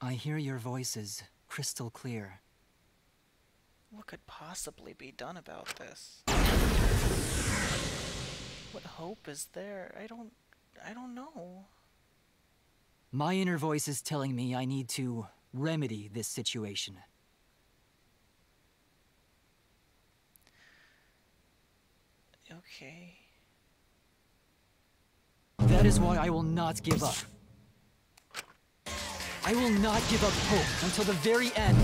I hear your voices crystal clear. What could possibly be done about this? What hope is there? I don't know. My inner voice is telling me I need to remedy this situation. Okay. That is why I will not give up. I will not give up hope until the very end.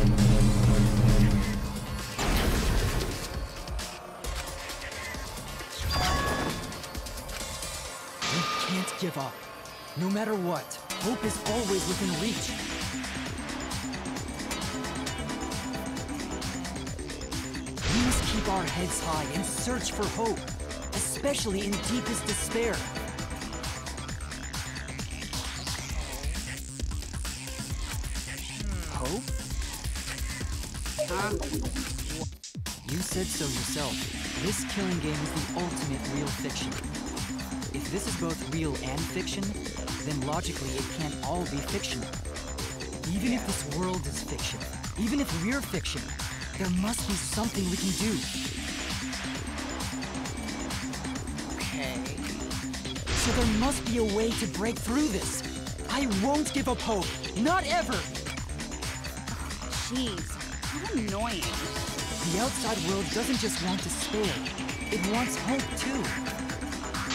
We can't give up. No matter what, hope is always within reach. We must keep our heads high and search for hope, especially in deepest despair. Hope? You said so yourself. This killing game is the ultimate real fiction. If this is both real and fiction, then logically it can't all be fiction. Even if this world is fiction, even if we're fiction, there must be something we can do. Okay. So there must be a way to break through this. I won't give up hope. Not ever! Jeez, how annoying. The outside world doesn't just want despair. It wants hope too.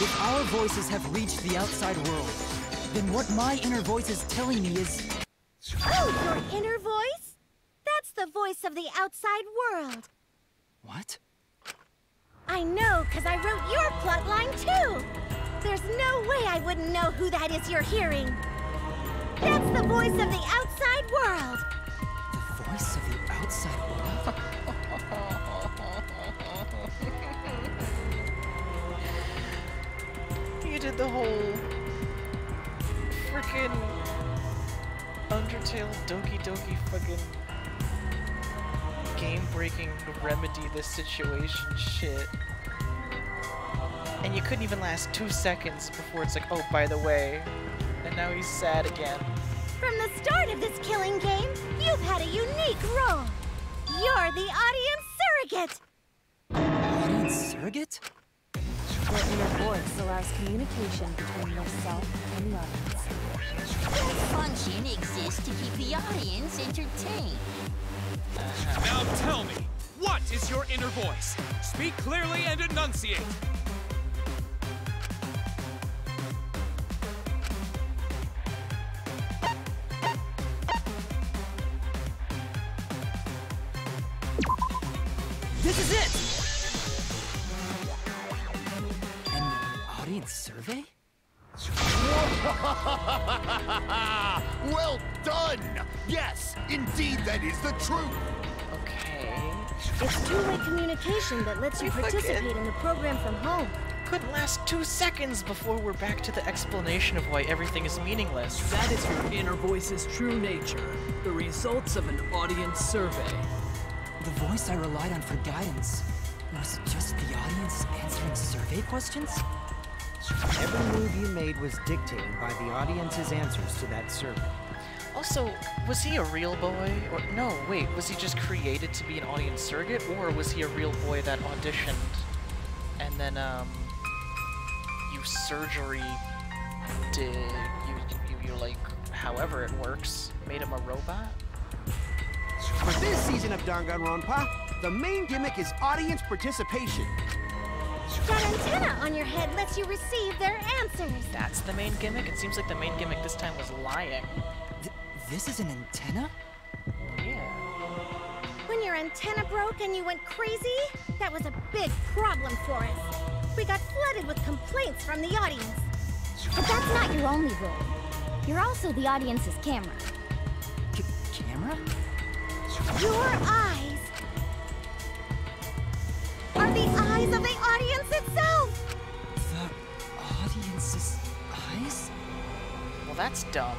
If our voices have reached the outside world, then what my inner voice is telling me is... Oh, your inner voice? That's the voice of the outside world. What? I know, because I wrote your plotline too. There's no way I wouldn't know who that is you're hearing. That's the voice of the outside world. The voice of the outside world? You did the whole frickin' Undertale Doki Doki fucking game-breaking remedy this situation shit. And you couldn't even last 2 seconds before it's like, oh, by the way, and now he's sad again. From the start of this killing game, you've had a unique role. You're the audience surrogate. Audience surrogate? Your inner voice allows communication between yourself and the audience. That function exists to keep the audience entertained. Now tell me, what is your inner voice? Speak clearly and enunciate. This is it! An audience survey? Well done! Yes, indeed that is the truth! Okay. It's two-way communication that lets you participate in the program from home. Couldn't last 2 seconds before we're back to the explanation of why everything is meaningless. That is your inner voice's true nature, the results of an audience survey. The voice I relied on for guidance was just the audience answering survey questions? Every move you made was dictated by the audience's answers to that survey. Also, was he a real boy? Or no, wait, was he just created to be an audience surrogate? Or was he a real boy that auditioned and then, you surgery did, you like, however it works, made him a robot? For this season of Danganronpa, the main gimmick is audience participation. That antenna on your head lets you receive their answers. That's the main gimmick? It seems like the main gimmick this time was lying. This is an antenna? Yeah. When your antenna broke and you went crazy, that was a big problem for us. We got flooded with complaints from the audience. But that's not your only role. You're also the audience's camera. Camera? Your eyes are the eyes of the audience itself! The audience's eyes? Well, that's dumb.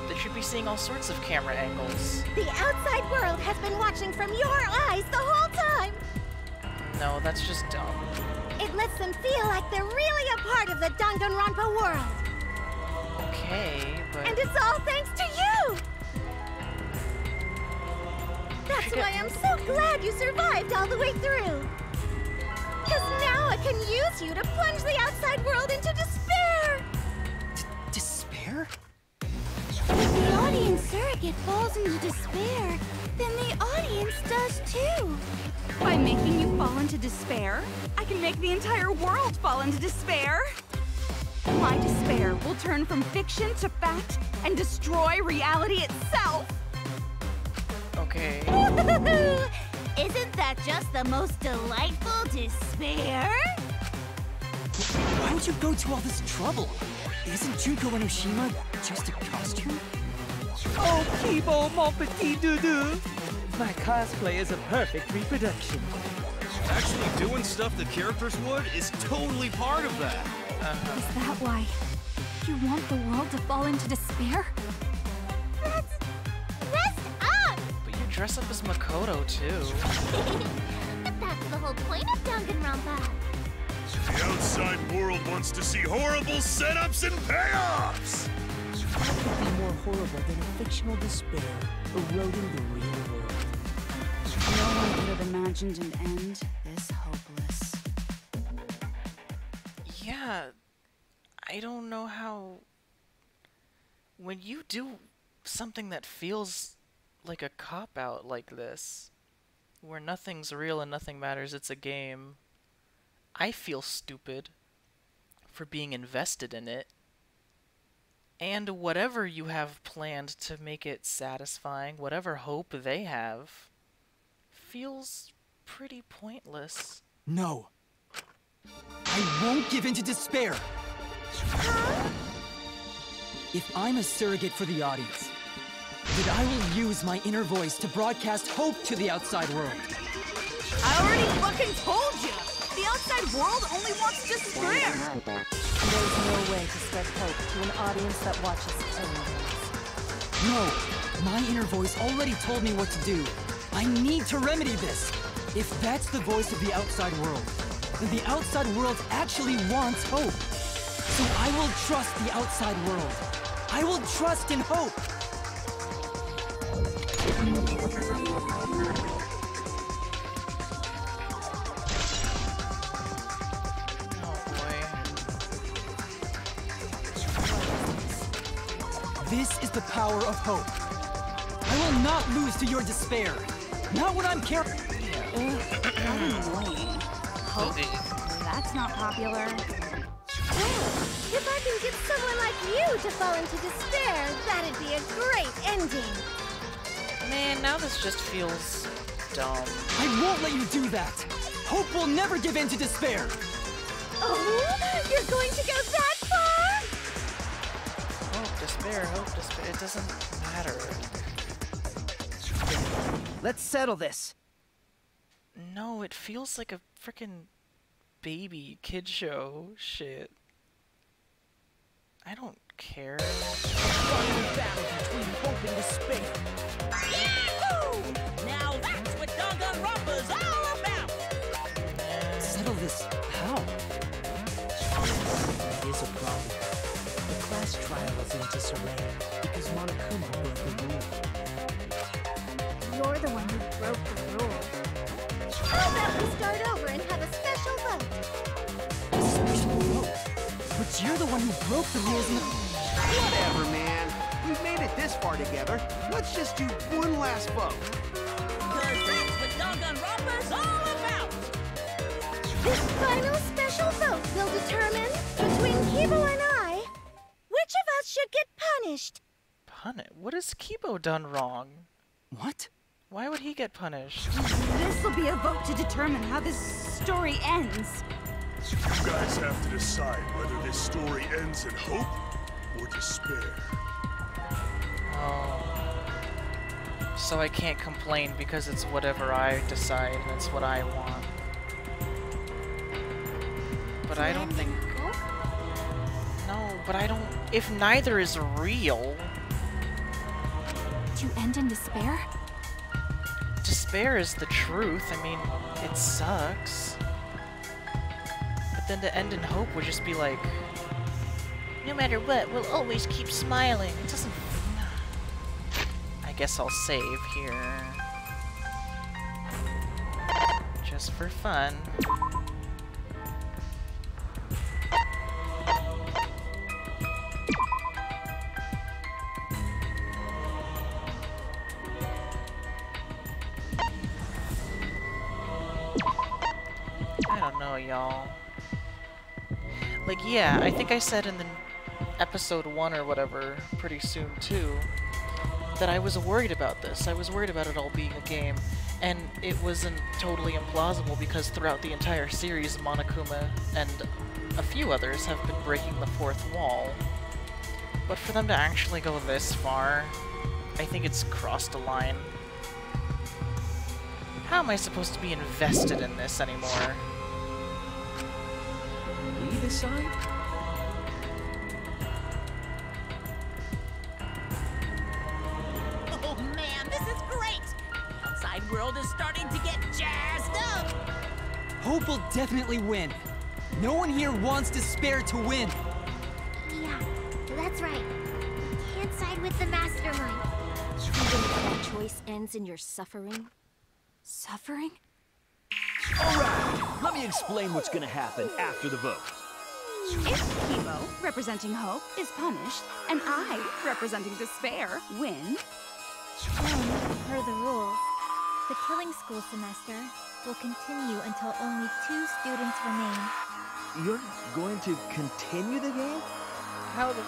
They should be seeing all sorts of camera angles. The outside world has been watching from your eyes the whole time! No, that's just dumb. It lets them feel like they're really a part of the Danganronpa world. Okay, but... And it's all thanks to you! That's why I'm so glad you survived all the way through. Because now I can use you to plunge the outside world into despair. Despair? If the audience surrogate falls into despair, then the audience does too. By making you fall into despair, I can make the entire world fall into despair. My despair will turn from fiction to fact and destroy reality itself. Okay. Isn't that just the most delightful despair? Why would you go to all this trouble? Isn't Junko Enoshima just a costume? Oh, Kibo, mon petit doudou! My cosplay is a perfect reproduction. Actually doing stuff the characters would is totally part of that. Is that why you want the world to fall into despair? That's messed up! But you dress up as Makoto, too. But that's the whole point of Danganronpa. The outside world wants to see horrible setups and payoffs! What could be more horrible than a fictional despair eroding the real world? No one could have imagined an end this hopeless. Yeah, I don't know how... When you do something that feels like a cop-out like this, where nothing's real and nothing matters, it's a game, I feel stupid for being invested in it. And whatever you have planned to make it satisfying, whatever hope they have, feels pretty pointless. No. I won't give in to despair. If I'm a surrogate for the audience, then I will use my inner voice to broadcast hope to the outside world. I already fucking told you! The outside world only wants despair! There's no way to spread hope to an audience that watches killing games. No, my inner voice already told me what to do. I need to remedy this. If that's the voice of the outside world, then the outside world actually wants hope. So I will trust the outside world. I will trust in hope. This is the power of hope. I will not lose to your despair. Not when I'm careful. Hope? That's not popular. Well, if I can get someone like you to fall into despair, that'd be a great ending. Man, now this just feels dumb. I won't let you do that. Hope will never give in to despair. Oh, you're going to go that far? Hope, despair, it doesn't matter. Let's settle this. No, it feels like a frickin' baby kid show shit. I don't care. Final battle between hope and despair. Yahoo! Now that's what Danganronpa's all about! Settle this how? That is a problem. The class trial is in disarray because Monokuma broke the rule. You're the one who broke the rule. How about we start over and have a special vote? A special vote? But you're the one who broke the rules and... Whatever, man. We've made it this far together. Let's just do one last vote. Cause that's what Danganronpa's all about! This final special vote will determine, between Kibo and I, which of us should get punished. What has Kibo done wrong? What? Why would he get punished? This will be a vote to determine how this story ends. You guys have to decide whether this story ends in hope or despair. Oh. So I can't complain because it's whatever I decide and it's what I want. But I don't think... No, but I don't... If neither is real... To end in despair? Despair is the truth. I mean, it sucks. But then to end in hope would just be like... No matter what, we'll always keep smiling. It doesn't... I guess I'll save here. Just for fun. I don't know, y'all. Like, yeah, I think I said in the episode 1 or whatever, pretty soon too, that I was worried about this. I was worried about it all being a game, and it wasn't totally implausible because throughout the entire series, Monokuma and a few others have been breaking the fourth wall. But for them to actually go this far, I think it's crossed a line. How am I supposed to be invested in this anymore? We decide? Oh man, this is great! The outside world is starting to get jazzed up! Hope will definitely win. No one here wants Despair to win. Yeah, that's right. We can't side with the mastermind. Even if that choice ends in your suffering? Suffering? Alright, let me explain what's gonna happen after the vote. If Kibo, representing Hope, is punished, and I, representing Despair, win... Then, per the rules, the Killing School semester will continue until only 2 students remain. You're going to continue the game? How the...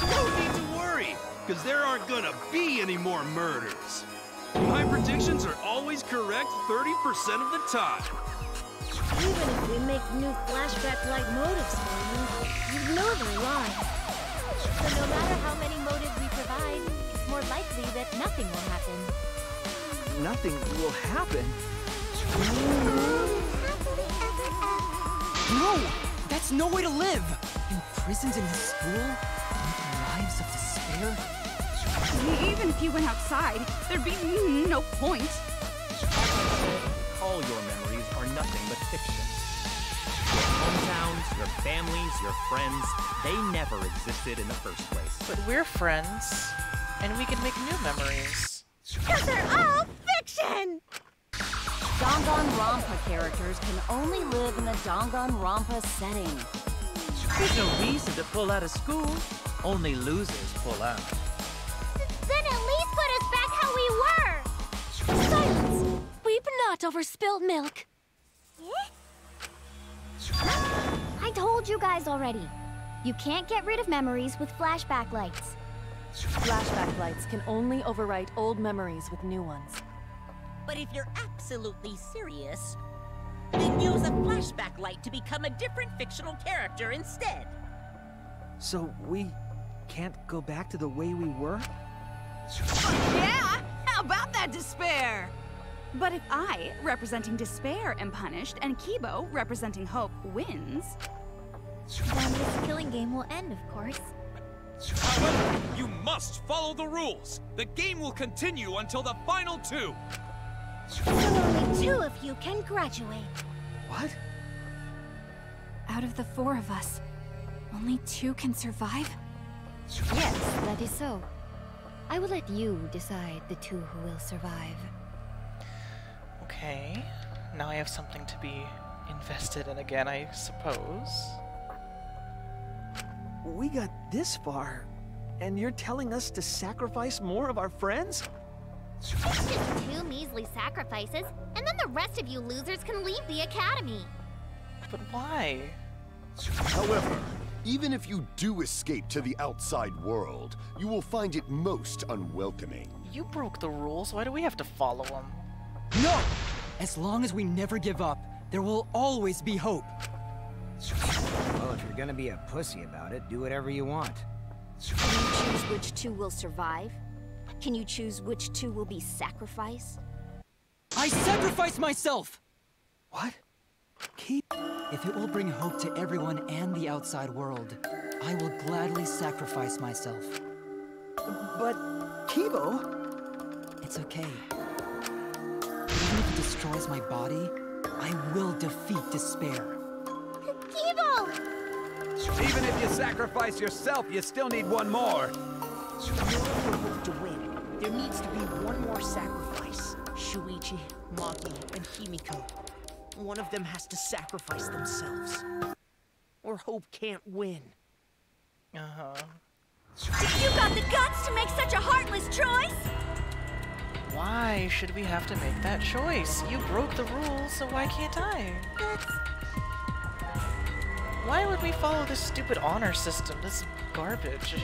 No need to worry, because there aren't gonna be any more murders. My predictions are always correct 30% of the time. Even if we make new flashback-like motives for you, you know they're lies. So no matter how many motives we provide, it's more likely that nothing will happen. Nothing will happen? No! That's no way to live! Imprisoned in this school? Living lives of despair? Even if you went outside, there'd be no point. All your memories are nothing but fiction. Your hometowns, your families, your friends, they never existed in the first place. But we're friends, and we can make new memories. Because they're all fiction! Danganronpa characters can only live in the Danganronpa setting. There's no reason to pull out of school. Only losers pull out. Then at least put us back how we were! Silence! Weep not over spilt milk. I told you guys already. You can't get rid of memories with flashback lights. Flashback lights can only overwrite old memories with new ones. But if you're absolutely serious, then use a flashback light to become a different fictional character instead. So we can't go back to the way we were? Yeah! How about that, Despair? But if I, representing Despair, am punished, and Kibo, representing Hope, wins... Then this killing game will end, of course. However, you must follow the rules. The game will continue until the final 2. So only 2 of you can graduate. What? Out of the 4 of us, only 2 can survive? Yes, that is so. I will let you decide the 2 who will survive. Okay, now I have something to be invested in again, I suppose. We got this far, and you're telling us to sacrifice more of our friends? It's just 2 measly sacrifices, and then the rest of you losers can leave the academy. But why? However, even if you do escape to the outside world, you will find it most unwelcoming. You broke the rules, why do we have to follow them? No! As long as we never give up, there will always be hope. Well, if you're gonna be a pussy about it, do whatever you want. Can you choose which 2 will survive? Can you choose which 2 will be sacrificed? I sacrifice myself! What? If it will bring hope to everyone and the outside world, I will gladly sacrifice myself. But, Kibo... It's okay. Even if it destroys my body, I will defeat despair. Kibo! Even if you sacrifice yourself, you still need one more. In order for Hope to win, there needs to be one more sacrifice. Shuichi, Maki, and Himiko. One of them has to sacrifice themselves. Or Hope can't win. Uh-huh. You got the guts to make such a heartless choice? Why should we have to make that choice? You broke the rules, so why can't I? Why would we follow this stupid honor system? This is garbage.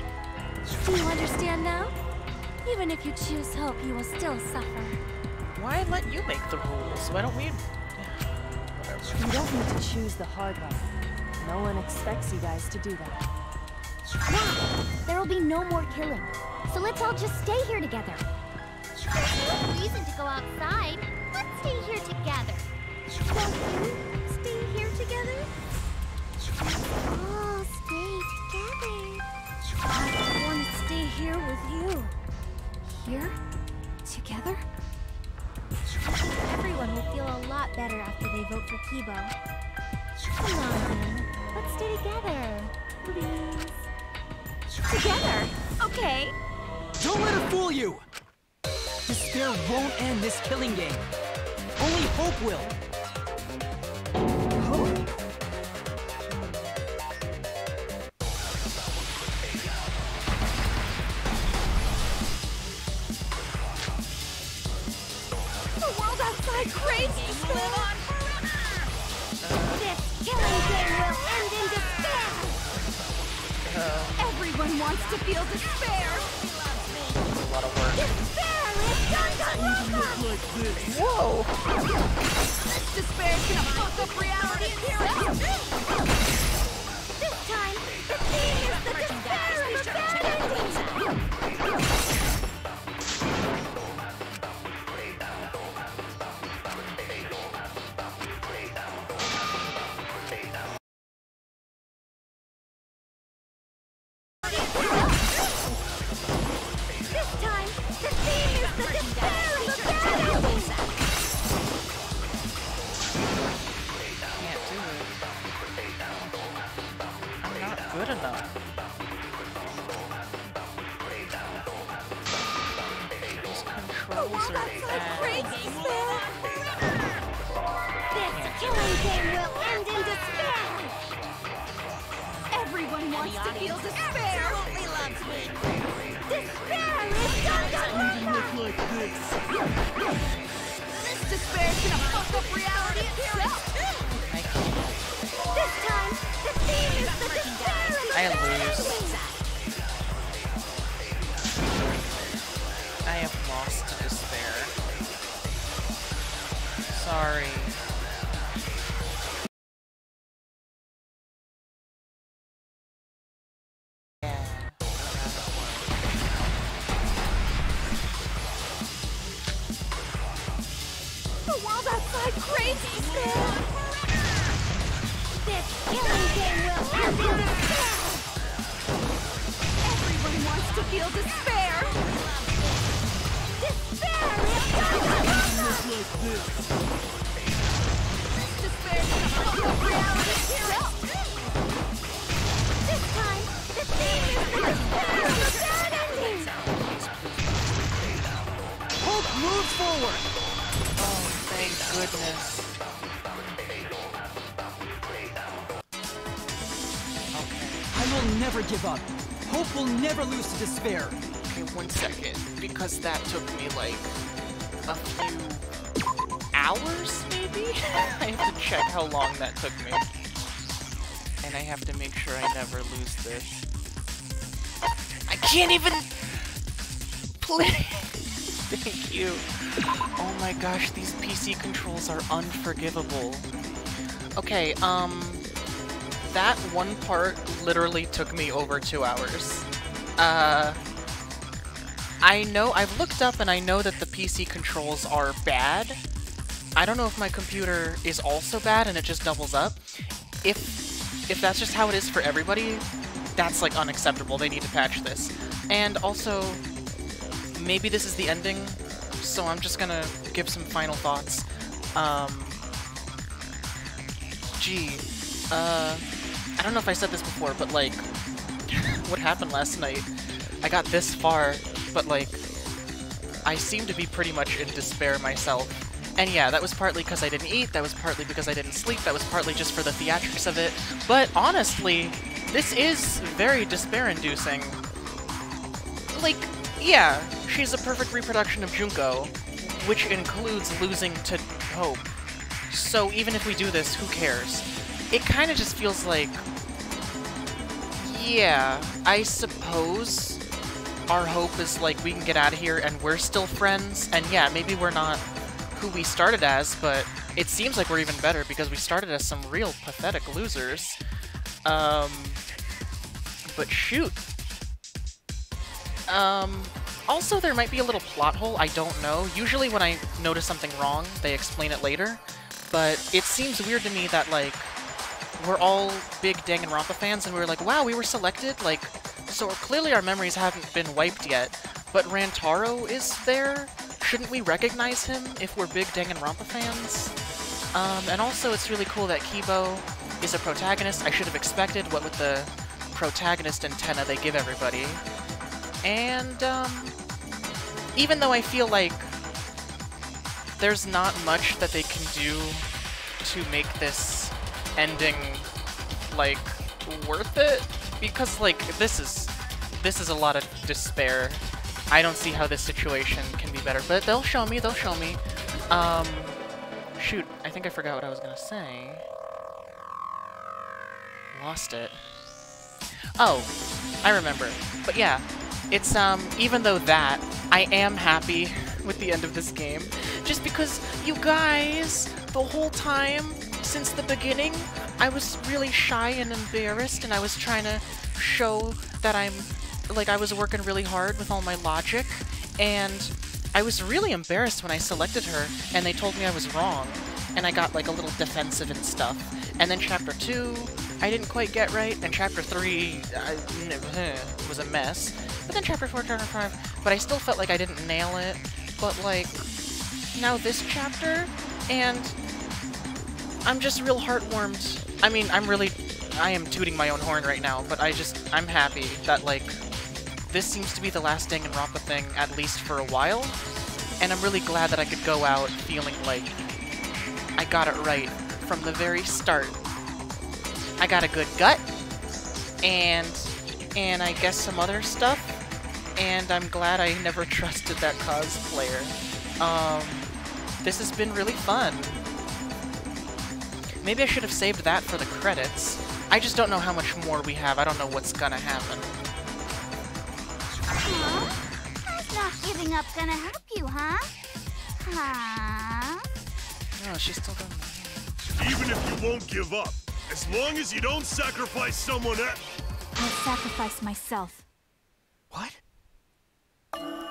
Do you understand now? Even if you choose hope, you will still suffer. Why let you make the rules? Why don't we... You don't need to choose the hard way. No one expects you guys to do that. Now, there will be no more killing. So let's all just stay here together. There's no reason to go outside. Let's stay here together. Don't you stay here together? All stay together. I want to stay here with you. Here? Together? I think everyone will feel a lot better after they vote for Kibo. Come on, let's stay together, please. Together? Okay. Don't let her fool you! Despair won't end this killing game. Only hope will. Hope? The world outside craves despair. This killing game will end in despair. Everyone wants to feel despair. A lot of work. Despair is done. Whoa! This despair's gonna fuck up reality itself. This time, the theme is the despair of a bad ending. This time, the theme is the despair of a bad ending. Can't do it. I'm not good enough. These controls are bad. This killing game will end in despair. Everyone wants to feel despair. Despair is done. This despair's gonna fuck up reality itself. This time, the theme is the despair of a I bad lose. ending. I have lost to despair. Sorry. The world outside craves despair. This killing game will end in despair. Everyone wants to feel despair. Despair is done. This despair's gonna fuck up reality itself. This time, the theme is the despair of a bad ending. Hope moves forward! Oh, thank goodness. I will never give up. Hope will never lose to despair. Okay, 1 second. Because that took me like a few hours, maybe? I have to check how long that took me. And I have to make sure I never lose this. I can't even play. Thank you. Oh my gosh, these PC controls are unforgivable. Okay, that one part literally took me over 2 hours. I know, I've looked up and I know that the PC controls are bad. I don't know if my computer is also bad and it just doubles up. If that's just how it is for everybody, that's like unacceptable. They need to patch this. And also, maybe this is the ending, so I'm just gonna give some final thoughts. I don't know if I said this before, but like, what happened last night? I got this far, but like, I seem to be pretty much in despair myself. And yeah, that was partly because I didn't eat, that was partly because I didn't sleep, that was partly just for the theatrics of it. But honestly, this is very despair-inducing. Like, yeah, she's a perfect reproduction of Junko, which includes losing to Hope. So even if we do this, who cares? It kind of just feels like, yeah, I suppose our hope is like we can get out of here and we're still friends, and yeah, maybe we're not who we started as, but it seems like we're even better because we started as some real pathetic losers. But shoot. Also, there might be a little plot hole, I don't know. Usually when I notice something wrong, they explain it later, but it seems weird to me that, like, we're all big Danganronpa fans, and we were like, wow, we were selected? Like, so clearly our memories haven't been wiped yet, but Rantaro is there? Shouldn't we recognize him if we're big Danganronpa fans? And also, it's really cool that Kibo is a protagonist. I should have expected what with the protagonist antenna they give everybody. And, even though I feel like there's not much that they can do to make this ending, like, worth it, because, like, this is a lot of despair. I don't see how this situation can be better, but they'll show me, shoot, I think I forgot what I was gonna say. Lost it. Oh, I remember. But yeah, it's, even though that, I am happy with the end of this game, just because, you guys, the whole time, since the beginning, I was really shy and embarrassed, and I was trying to show that I was working really hard with all my logic, and I was really embarrassed when I selected her, and they told me I was wrong, and I got, like, a little defensive and stuff. And then Chapter 2, I didn't quite get right, and Chapter 3 was a mess. But then Chapter 4, Chapter 5, but I still felt like I didn't nail it. But, like, now this chapter, and I'm just real heartwarmed. I mean, I am tooting my own horn right now, but I'm happy that, like, this seems to be the last Danganronpa thing, at least for a while, and I'm really glad that I could go out feeling like I got it right from the very start. I got a good gut, and I guess some other stuff, and I'm glad I never trusted that cosplayer. This has been really fun. Maybe I should have saved that for the credits. I just don't know how much more we have. I don't know what's gonna happen. How's not giving up gonna help you, huh? Huh? Oh, she's still going. Even if you won't give up, as long as you don't sacrifice someone else. I'll sacrifice myself. What?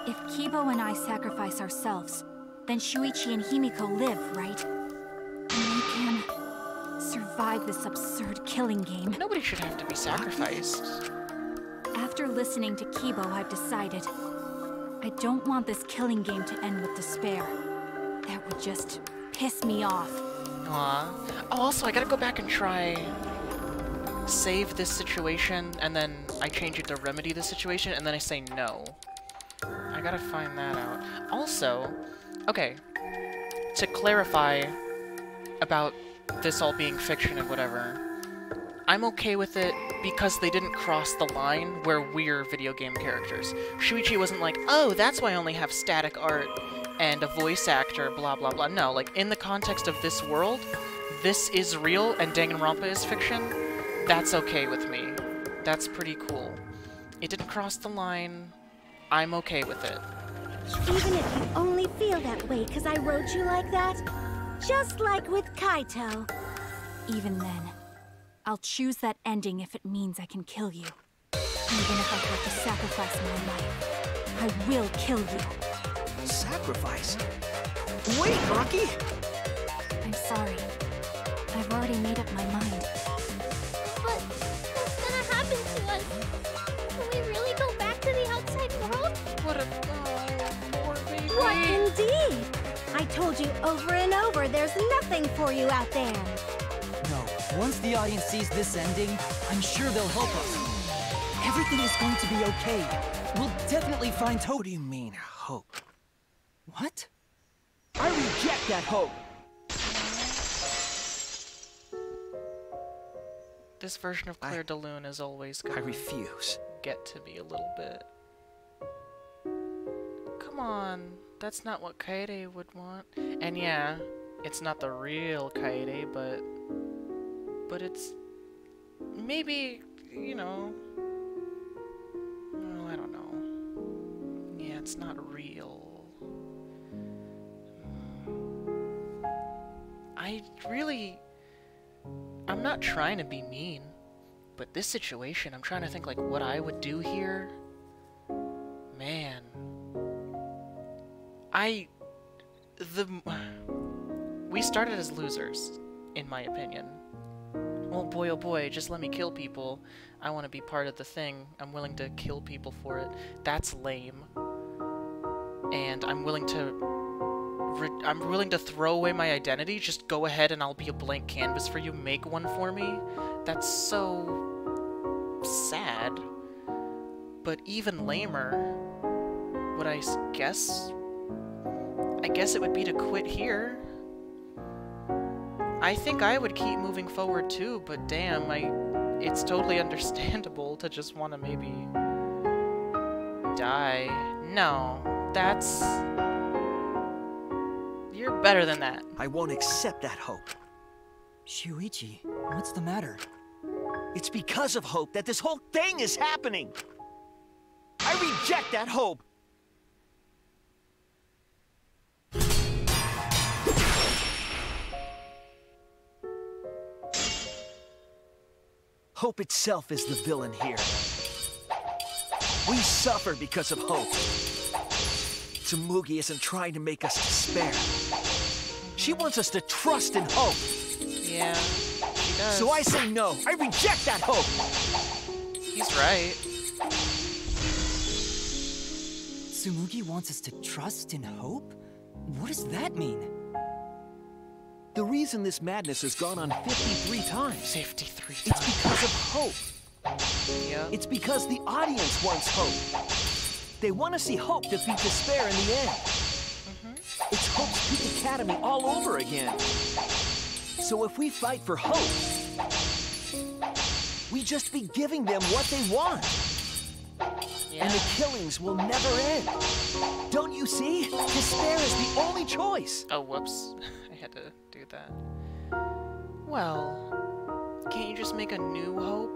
If Kibo and I sacrifice ourselves, then Shuichi and Himiko live, right? And we can survive this absurd killing game. Nobody should have to be sacrificed. After listening to Kibo, I've decided I don't want this killing game to end with despair. That would just piss me off. Aw. Oh, also, I gotta go back and try save this situation, and then I change it to remedy the situation, and then I say no. I gotta find that out. Also, okay, to clarify about this all being fiction and whatever, I'm okay with it because they didn't cross the line where we're video game characters. Shuichi wasn't like, oh, that's why I only have static art and a voice actor, blah blah blah. No, like, in the context of this world, this is real and Danganronpa is fiction. That's okay with me. That's pretty cool. It didn't cross the line. I'm okay with it. Even if you only feel that way because I wrote you like that, just like with Kaito. Even then, I'll choose that ending if it means I can kill you. Even if I have to sacrifice my life, I will kill you. Sacrifice? Wait, Maki! I'm sorry. I've already made up my mind. But what's gonna happen to us? Can we really go back to the outside world? What a poor baby. What indeed? I told you over and over there's nothing for you out there. No, once the audience sees this ending, I'm sure they'll help us. Everything is going to be okay. We'll definitely find hope. What do you mean, hope? What? I reject that hope! This version of Claire de Lune is always gonna... I refuse. ...get to me a little bit. Come on, that's not what Kaede would want. And yeah, it's not the real Kaede, but it's... maybe, you know... oh, I don't know. Yeah, it's not real. I'm not trying to be mean, but this situation, I'm trying to think like what I would do here. Man. We started as losers, in my opinion. Oh boy, just let me kill people. I want to be part of the thing. I'm willing to kill people for it. That's lame. And I'm willing to throw away my identity. Just go ahead and I'll be a blank canvas for you. Make one for me. That's so sad. But even lamer, would I guess it would be to quit here. I think I would keep moving forward too, but damn, it's totally understandable to just want to maybe die. No, that's... You're better than that. I won't accept that hope. Shuichi, what's the matter? It's because of hope that this whole thing is happening! I reject that hope! Hope itself is the villain here. We suffer because of hope. Tsumugi isn't trying to make us despair. She wants us to trust in hope. Yeah, she does. So I say no. I reject that hope. He's right. Tsumugi wants us to trust in hope? What does that mean? The reason this madness has gone on 53 times. 53 times. It's because of hope. Yeah. It's because the audience wants hope. They want to see hope defeat despair in the end. It's Hope's Peak Academy all over again. So if we fight for hope, we just be giving them what they want. Yeah. And the killings will never end. Don't you see? Despair is the only choice. Oh, whoops. I had to do that. Well, can't you just make a new hope?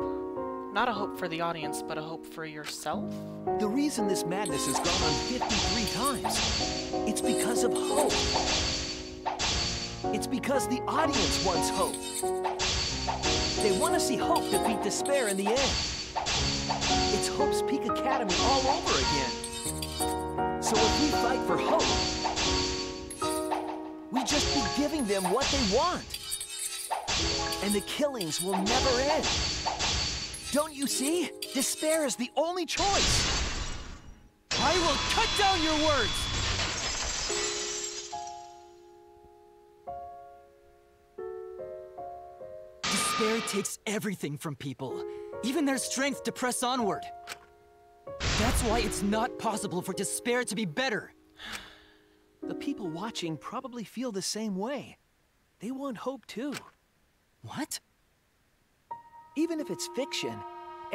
Not a hope for the audience, but a hope for yourself? The reason this madness has gone on 53 times, it's because of hope. It's because the audience wants hope. They want to see hope defeat despair in the end. It's Hope's Peak Academy all over again. So if we fight for hope, we just be giving them what they want. And the killings will never end. Don't you see? Despair is the only choice. I will cut down your words! Despair takes everything from people, even their strength to press onward. That's why it's not possible for despair to be better. The people watching probably feel the same way. They want hope too. What? Even if it's fiction,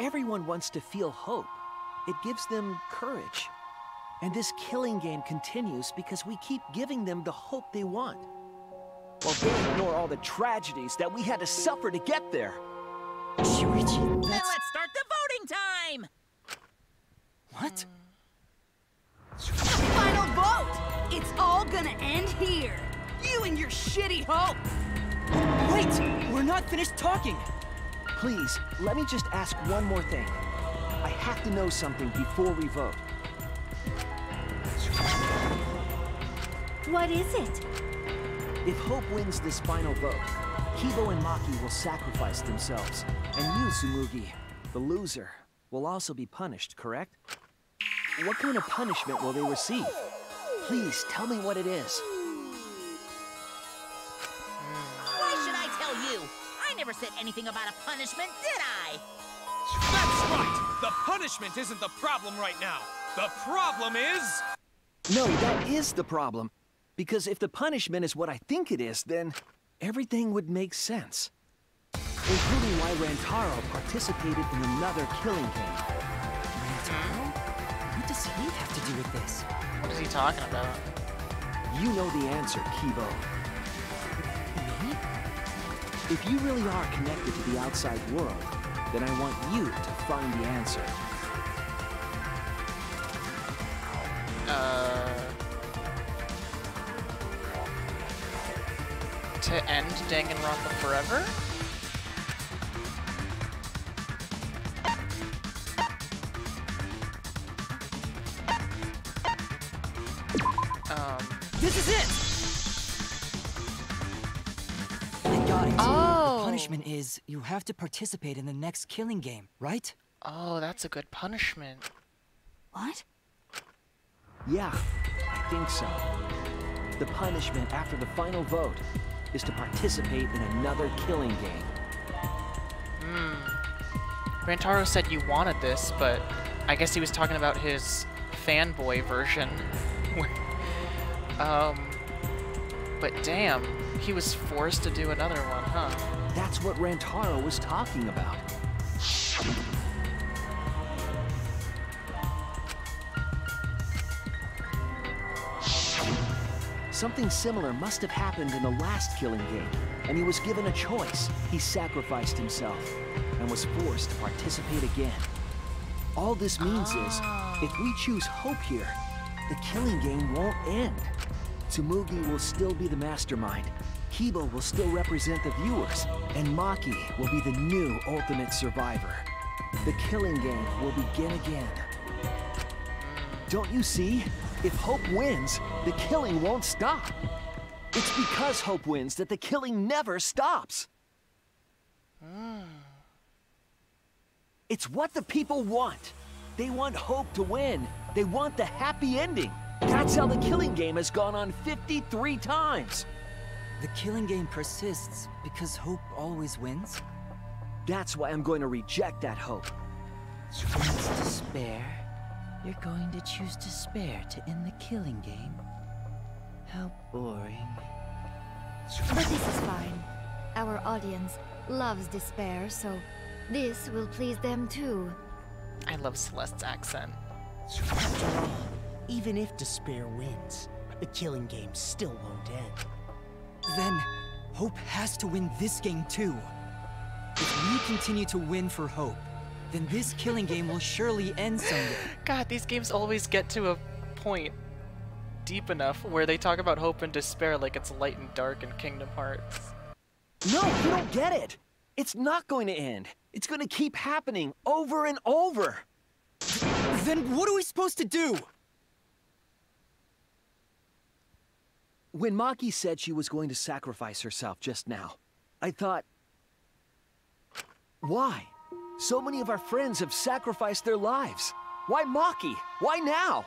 everyone wants to feel hope. It gives them courage. And this killing game continues because we keep giving them the hope they want. While they ignore all the tragedies that we had to suffer to get there. Shuichi, Now let's start the voting time! What? Final vote! It's all gonna end here. You and your shitty hope. Wait! We're not finished talking! Please, let me just ask one more thing. I have to know something before we vote. What is it? If Hope wins this final vote, Kibo and Maki will sacrifice themselves. And you, Tsumugi, the loser, will also be punished, correct? What kind of punishment will they receive? Please, tell me what it is. Why should I tell you? I never said anything about a punishment, did I? That's right! The punishment isn't the problem right now. The problem is... No, that is the problem. Because if the punishment is what I think it is, then everything would make sense. Including why Rantaro participated in another killing game. Rantaro? What does he have to do with this? What is he talking about? You know the answer, Kibo. Me? If you really are connected to the outside world, then I want you to find the answer. To end Danganronpa forever? This is it! I got it. Oh! The punishment is you have to participate in the next killing game, right? Oh, that's a good punishment. What? Yeah, I think so. The punishment after the final vote is to participate in another killing game. Rantaro said you wanted this, but I guess he was talking about his fanboy version. But damn, he was forced to do another one, huh? That's what Rantaro was talking about. Something similar must have happened in the last killing game, and he was given a choice. He sacrificed himself and was forced to participate again. All this means is, if we choose hope here, the killing game won't end. Tsumugi will still be the mastermind, Kibo will still represent the viewers, and Maki will be the new ultimate survivor. The killing game will begin again. Don't you see? If Hope wins, the killing won't stop. It's because Hope wins that the killing never stops. It's what the people want. They want Hope to win. They want the happy ending. That's how the killing game has gone on 53 times. The killing game persists because Hope always wins? That's why I'm going to reject that hope. Choose despair? You're going to choose despair to end the killing game? How boring. But this is fine. Our audience loves despair, so this will please them too. I love Celeste's accent. After all, even if despair wins, the killing game still won't end. Then, Hope has to win this game too. If we continue to win for Hope, then this killing game will surely end someday. God, these games always get to a point deep enough where they talk about hope and despair like it's light and dark in Kingdom Hearts. No, you don't get it. It's not going to end. It's going to keep happening over and over. Then what are we supposed to do? When Maki said she was going to sacrifice herself just now, I thought, why? So many of our friends have sacrificed their lives. Why Maki? Why now?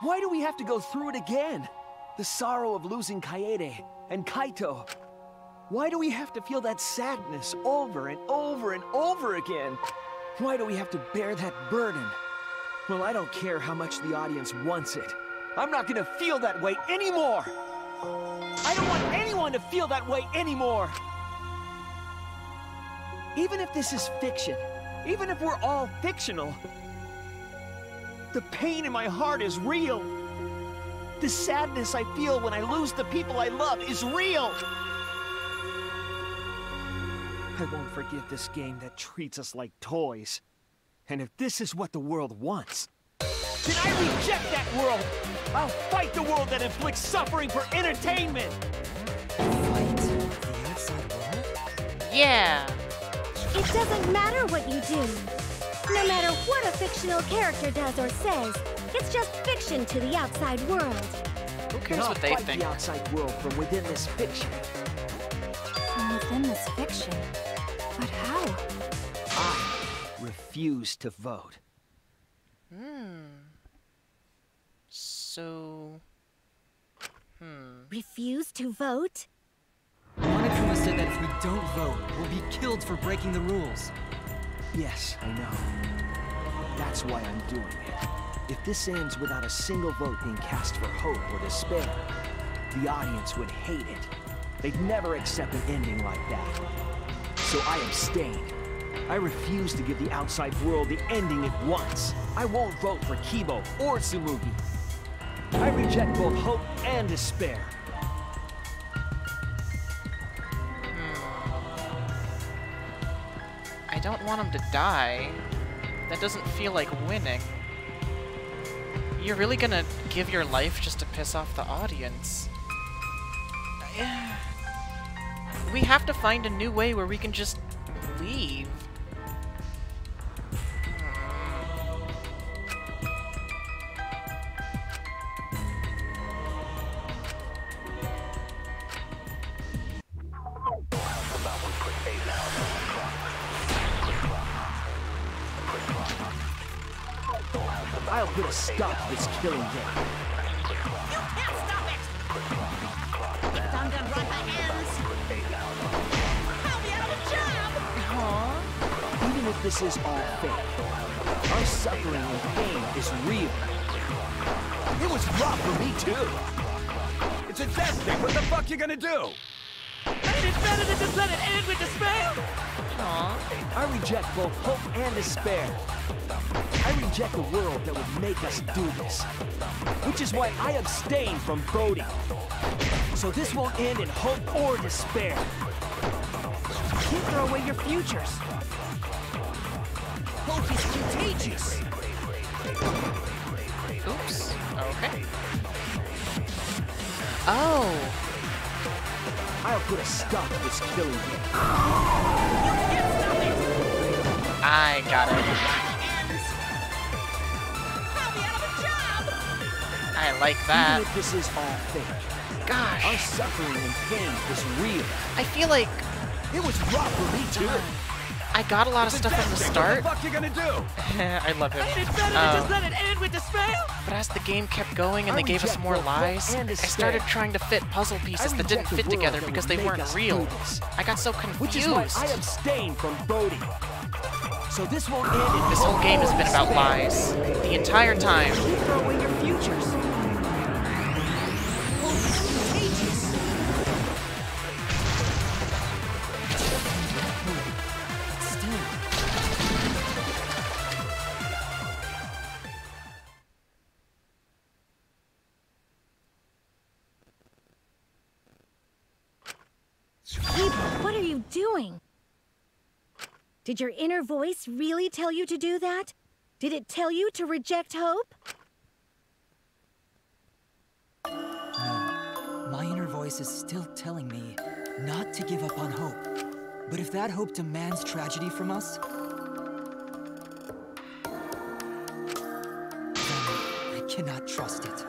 Why do we have to go through it again? The sorrow of losing Kaede and Kaito. Why do we have to feel that sadness over and over and over again? Why do we have to bear that burden? Well, I don't care how much the audience wants it. I'm not gonna feel that way anymore! I don't want anyone to feel that way anymore! Even if this is fiction, even if we're all fictional, the pain in my heart is real. The sadness I feel when I lose the people I love is real. I won't forgive this game that treats us like toys. And if this is what the world wants, then I reject that world! I'll fight the world that inflicts suffering for entertainment! Fight the outside world? Yeah! It doesn't matter what you do. No matter what a fictional character does or says, it's just fiction to the outside world. Who cares I'll what they fight think? the outside world from within this fiction. From within this fiction. But how? I refuse to vote. So... Refuse to vote? Monokuma said that if we don't vote, we'll be killed for breaking the rules. Yes, I know. That's why I'm doing it. If this ends without a single vote being cast for hope or despair, the audience would hate it. They'd never accept an ending like that. So I abstain. I refuse to give the outside world the ending it wants. I won't vote for Kibo or Tsumugi. I reject both hope and despair. I don't want him to die. That doesn't feel like winning. You're really gonna give your life just to piss off the audience? We have to find a new way where we can just leave. I'll put a stop to this killing game. You can't stop it! If Danganronpa ends, I'll be out of a job! Even if this is all fake, our suffering and pain is real. It was rough for me too. It's a death thing. What the fuck you gonna do? Ain't it better to just let it end with despair? I reject both hope and despair. I reject a world that would make us do this. Which is why I abstain from voting. So this won't end in hope or despair. You can't throw away your futures. Hope is contagious. Oops. Okay. Oh. I'll put a stop to this killing game. I got it. I like that. Even if this is all fake, gosh, our suffering and pain is real. I feel like it was rough for me too. I got a lot of stuff from the start. What the fuck you gonna do? I love him. Ain't it better to just let it end with despair? But as the game kept going and they gave us more lies, I started trying to fit puzzle pieces that didn't fit together because they weren't real. I got so confused. Which is why I abstain from voting. So this won't end in this whole game has been about lies the entire time. Throw away your futures. What are you doing? Did your inner voice really tell you to do that? Did it tell you to reject hope? No. My inner voice is still telling me not to give up on hope. But if that hope demands tragedy from us, then I cannot trust it.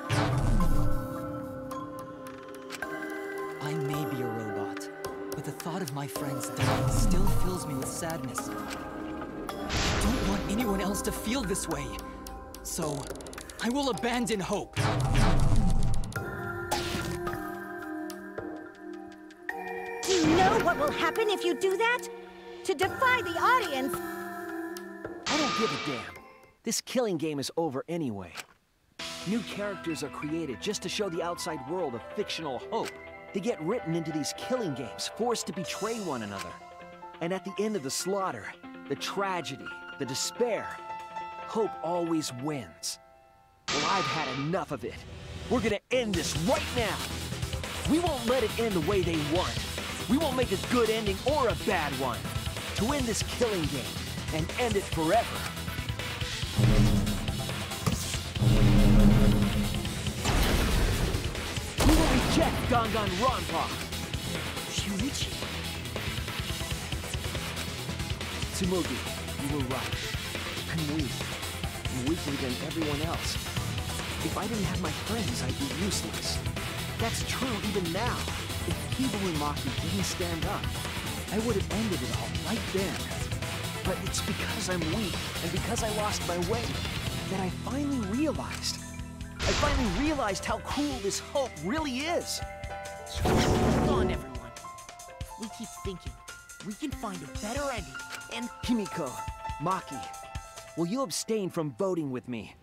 I may be a robot, but the thought of my friends dying still fills me with sadness. I don't want anyone else to feel this way, so I will abandon hope. Do you know what will happen if you do that? To defy the audience! I don't give a damn. This killing game is over anyway. New characters are created just to show the outside world a fictional hope. They get written into these killing games, forced to betray one another. And at the end of the slaughter, the tragedy, the despair, hope always wins. Well, I've had enough of it. We're gonna end this right now. We won't let it end the way they want. We won't make a good ending or a bad one. To end this killing game and end it forever. We will reject Danganronpa. Shuichi. Tsumugi, you were right. I'm weak. I'm weaker than everyone else. If I didn't have my friends, I'd be useless. That's true even now. If Kibo and Maki didn't stand up, I would have ended it all right then. But it's because I'm weak, and because I lost my way, that I finally realized. I finally realized how cool this hope really is. Hold on, everyone. We keep thinking. We can find a better ending, and... Himiko, Maki, will you abstain from voting with me?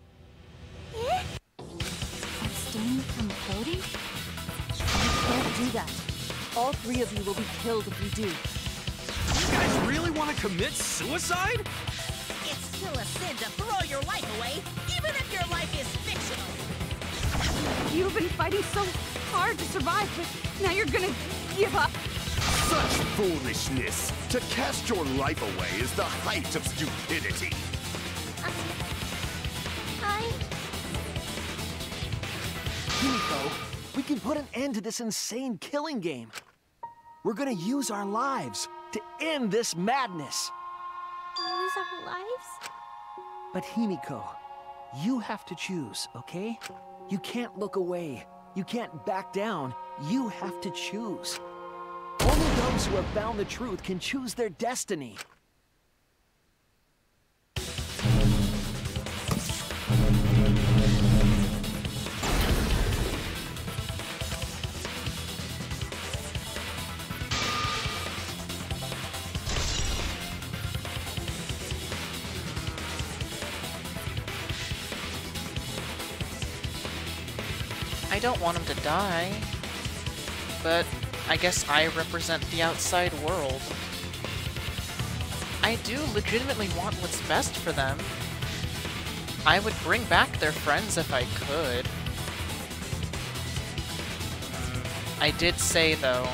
Abstain from voting? You can't do that. All 3 of you will be killed if you do. You guys really want to commit suicide? It's still a sin to throw your life away, even if your life is fictional. You've been fighting so hard to survive, but now you're gonna give up? Such foolishness! To cast your life away is the height of stupidity. Himiko, we can put an end to this insane killing game. We're gonna use our lives to end this madness. Use our lives? But Himiko, you have to choose, okay? You can't look away. You can't back down. You have to choose. Only those who have found the truth can choose their destiny. I don't want him to die, but I guess I represent the outside world. I do legitimately want what's best for them. I would bring back their friends if I could. I did say, though,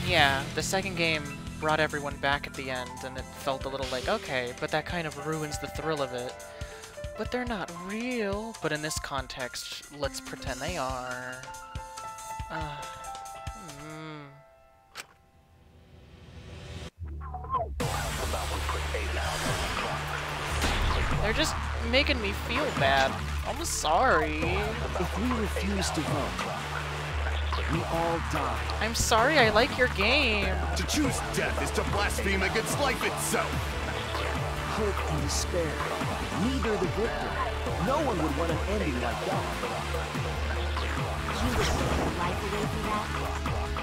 yeah, the second game brought everyone back at the end, and it felt a little like, okay, but that kind of ruins the thrill of it. But they're not real. But in this context, let's pretend they are. They're just making me feel bad. I'm sorry. If we refuse to vote, we all die. I'm sorry, I like your game. To choose death is to blaspheme against life itself. Hope and despair. Neither the victor. No one would want an ending like that. You would take your life away for that?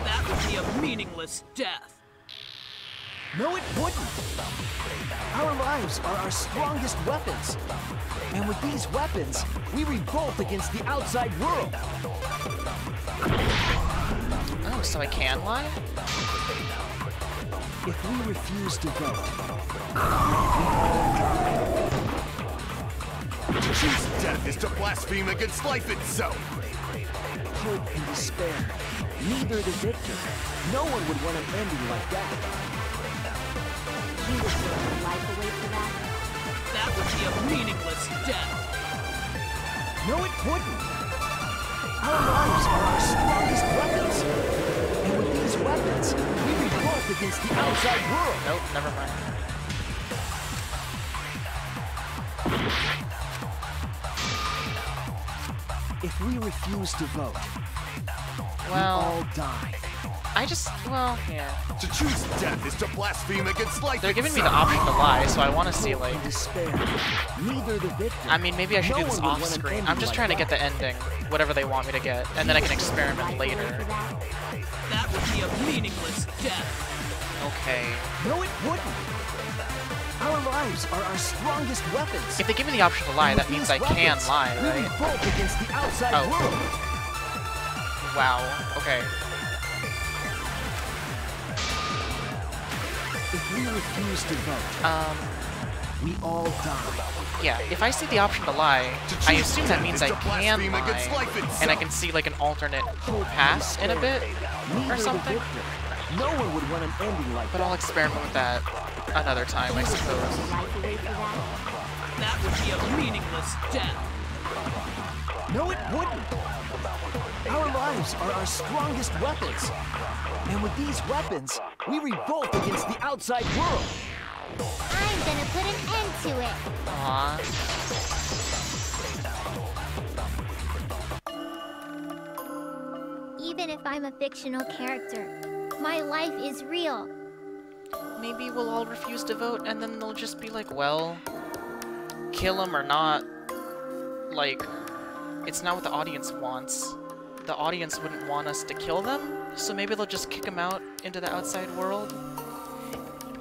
That would be a meaningless death. No, it wouldn't. Our lives are our strongest weapons. And with these weapons, we revolt against the outside world. Oh, so I can lie? If we refuse to vote, to choose death is to blaspheme against life itself. Hope and despair. Neither the victor. No one would want an ending like that. You would take your life away for that? That would be a meaningless death. No, it wouldn't. Our lives are our strongest weapons. And with these weapons, we revolt against the outside world. Nope, never mind. If we refuse to vote, well, we all die. Well, yeah. To choose death is to blaspheme against life. They're giving me the option to lie, so I want to see, like... Despair. Neither the victor. I mean, maybe I should do this off screen. I'm just trying to get the ending, whatever they want me to get, and then I can experiment later. That would be a meaningless death. Okay. No, it wouldn't. Our lives are our strongest weapons. If they give me the option to lie, that means I can lie, right? We revolt against the outside world. Wow. Okay. If we refuse to vote, we all die. Yeah, if I see the option to lie, I assume that means I can lie, and I can see like an alternate pass in a bit, or something. No one would want an ending like that. But I'll experiment with that another time, I suppose. That would be a meaningless death. No, it wouldn't. Our lives are our strongest weapons. And with these weapons, we revolt against the outside world. I'm gonna put an end to it. Aww. Even if I'm a fictional character, my life is real. Maybe we'll all refuse to vote, and then they'll just be like, well, kill him or not. Like, it's not what the audience wants. The audience wouldn't want us to kill them, so maybe they'll just kick him out into the outside world.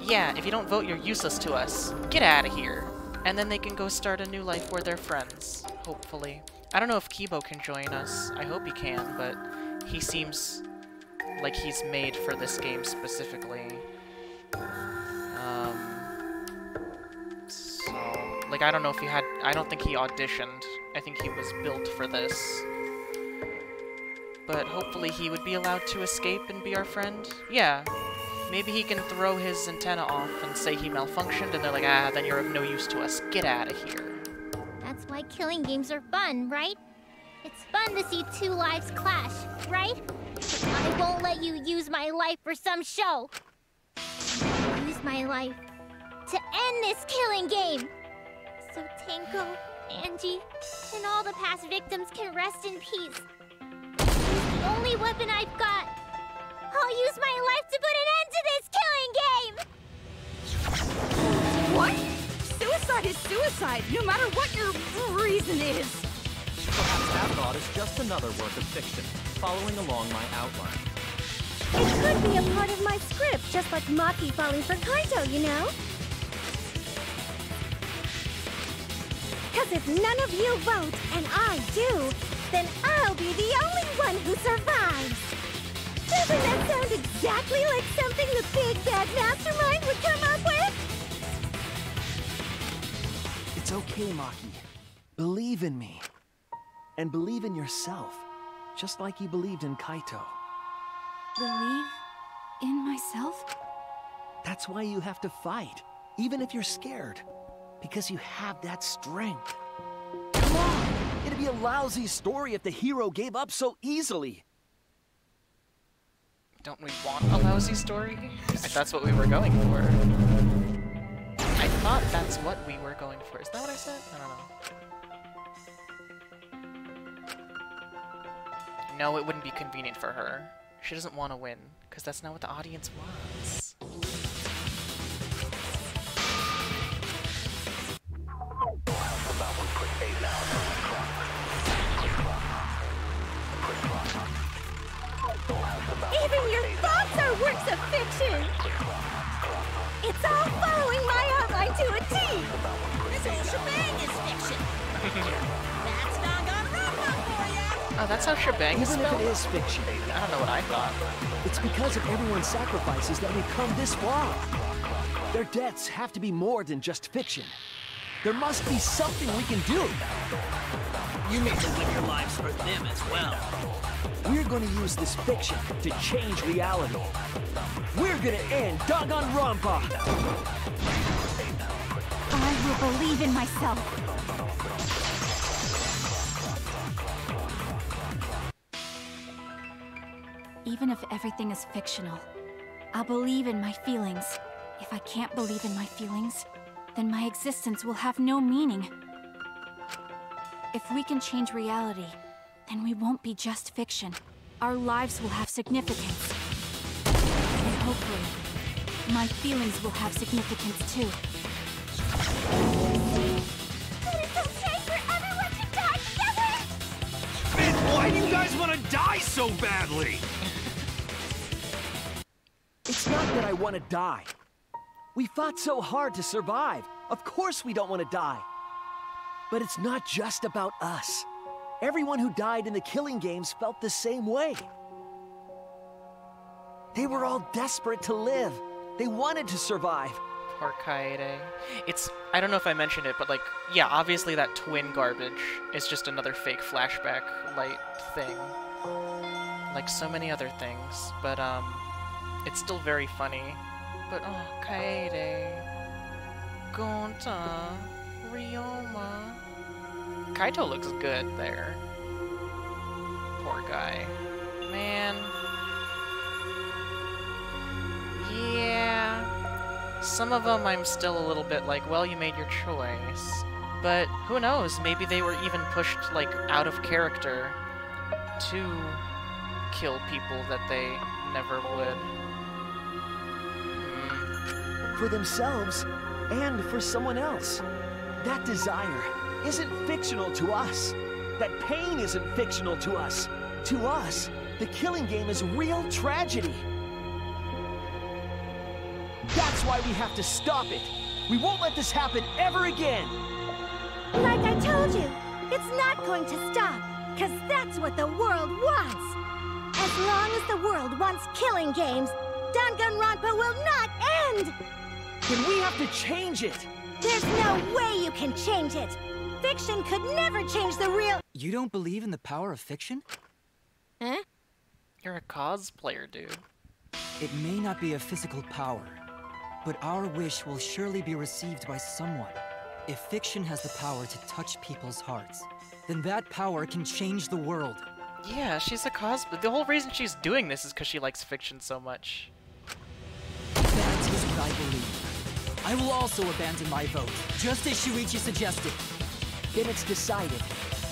Yeah, if you don't vote, you're useless to us. Get out of here. And then they can go start a new life where they're friends, hopefully. I don't know if Kibo can join us. I hope he can, but he seems like he's made for this game specifically. So, like, I don't know if he had... I don't think he auditioned. I think he was built for this. But hopefully he would be allowed to escape and be our friend. Yeah. Maybe he can throw his antenna off and say he malfunctioned, and they're like, ah, then you're of no use to us. Get out of here. That's why killing games are fun, right? It's fun to see two lives clash, right? I won't let you use my life for some show. I'll use my life to end this killing game. So Tenko, Angie, and all the past victims can rest in peace. It's the only weapon I've got. I'll use my life to put an end to this killing game! What? Suicide is suicide, no matter what your reason is. Perhaps that thought is just another work of fiction, following along my outline. It could be a part of my script, just like Maki falling for Kaito, you know? Because if none of you vote, and I do, then I'll be the only one who survives. Doesn't that sound exactly like something the big bad mastermind would come up with? It's okay, Maki. Believe in me. And believe in yourself, just like you believed in Kaito. Believe in myself? That's why you have to fight, even if you're scared. Because you have that strength. Come on! It'd be a lousy story if the hero gave up so easily. Don't we want a lousy story? If that's what we were going for. I thought that's what we were going for. Is that what I said? I don't know. No, it wouldn't be convenient for her. She doesn't want to win, because that's not what the audience wants. Even your thoughts are works of fiction! It's all following my outline to a T! This whole shebang is fiction! That's Danganronpa for ya! Oh, that's how shebang is Even spelled? if it is fiction. I don't know what I thought. It's because of everyone's sacrifices that we've come this far. Their deaths have to be more than just fiction. There must be something we can do. You need to live your lives for them as well. We're gonna use this fiction to change reality. We're gonna end Danganronpa! I will believe in myself. Even if everything is fictional, I'll believe in my feelings. If I can't believe in my feelings, then my existence will have no meaning. If we can change reality, then we won't be just fiction. Our lives will have significance. And hopefully, my feelings will have significance too. But it's okay for everyone to die together! Man, why do you guys want to die so badly? It's not that I want to die. We fought so hard to survive. Of course we don't want to die. But it's not just about us. Everyone who died in the killing games felt the same way. They were all desperate to live. They wanted to survive. Poor Kaede. It's... I don't know if I mentioned it, but like, yeah, obviously that twin garbage is just another fake flashback light thing. Like so many other things, but it's still very funny. But oh, Kaede, Gonta, Ryoma. Kaito looks good there. Poor guy. Man. Yeah. Some of them I'm still a little bit like, well, you made your choice. But who knows, maybe they were even pushed, like, out of character to kill people that they never would. For themselves, and for someone else. That desire isn't fictional to us. That pain isn't fictional to us. To us, the killing game is real tragedy. That's why we have to stop it. We won't let this happen ever again! Like I told you, it's not going to stop, because that's what the world wants. As long as the world wants killing games, Danganronpa will not end! Then we have to change it! There's no way you can change it! Fiction could never change the real— You don't believe in the power of fiction? Huh? You're a cosplayer, dude. It may not be a physical power, but our wish will surely be received by someone. If fiction has the power to touch people's hearts, then that power can change the world. Yeah, she's a cosplayer. The whole reason she's doing this is because she likes fiction so much. That is what I believe. I will also abandon my vote, just as Shuichi suggested. Then it's decided.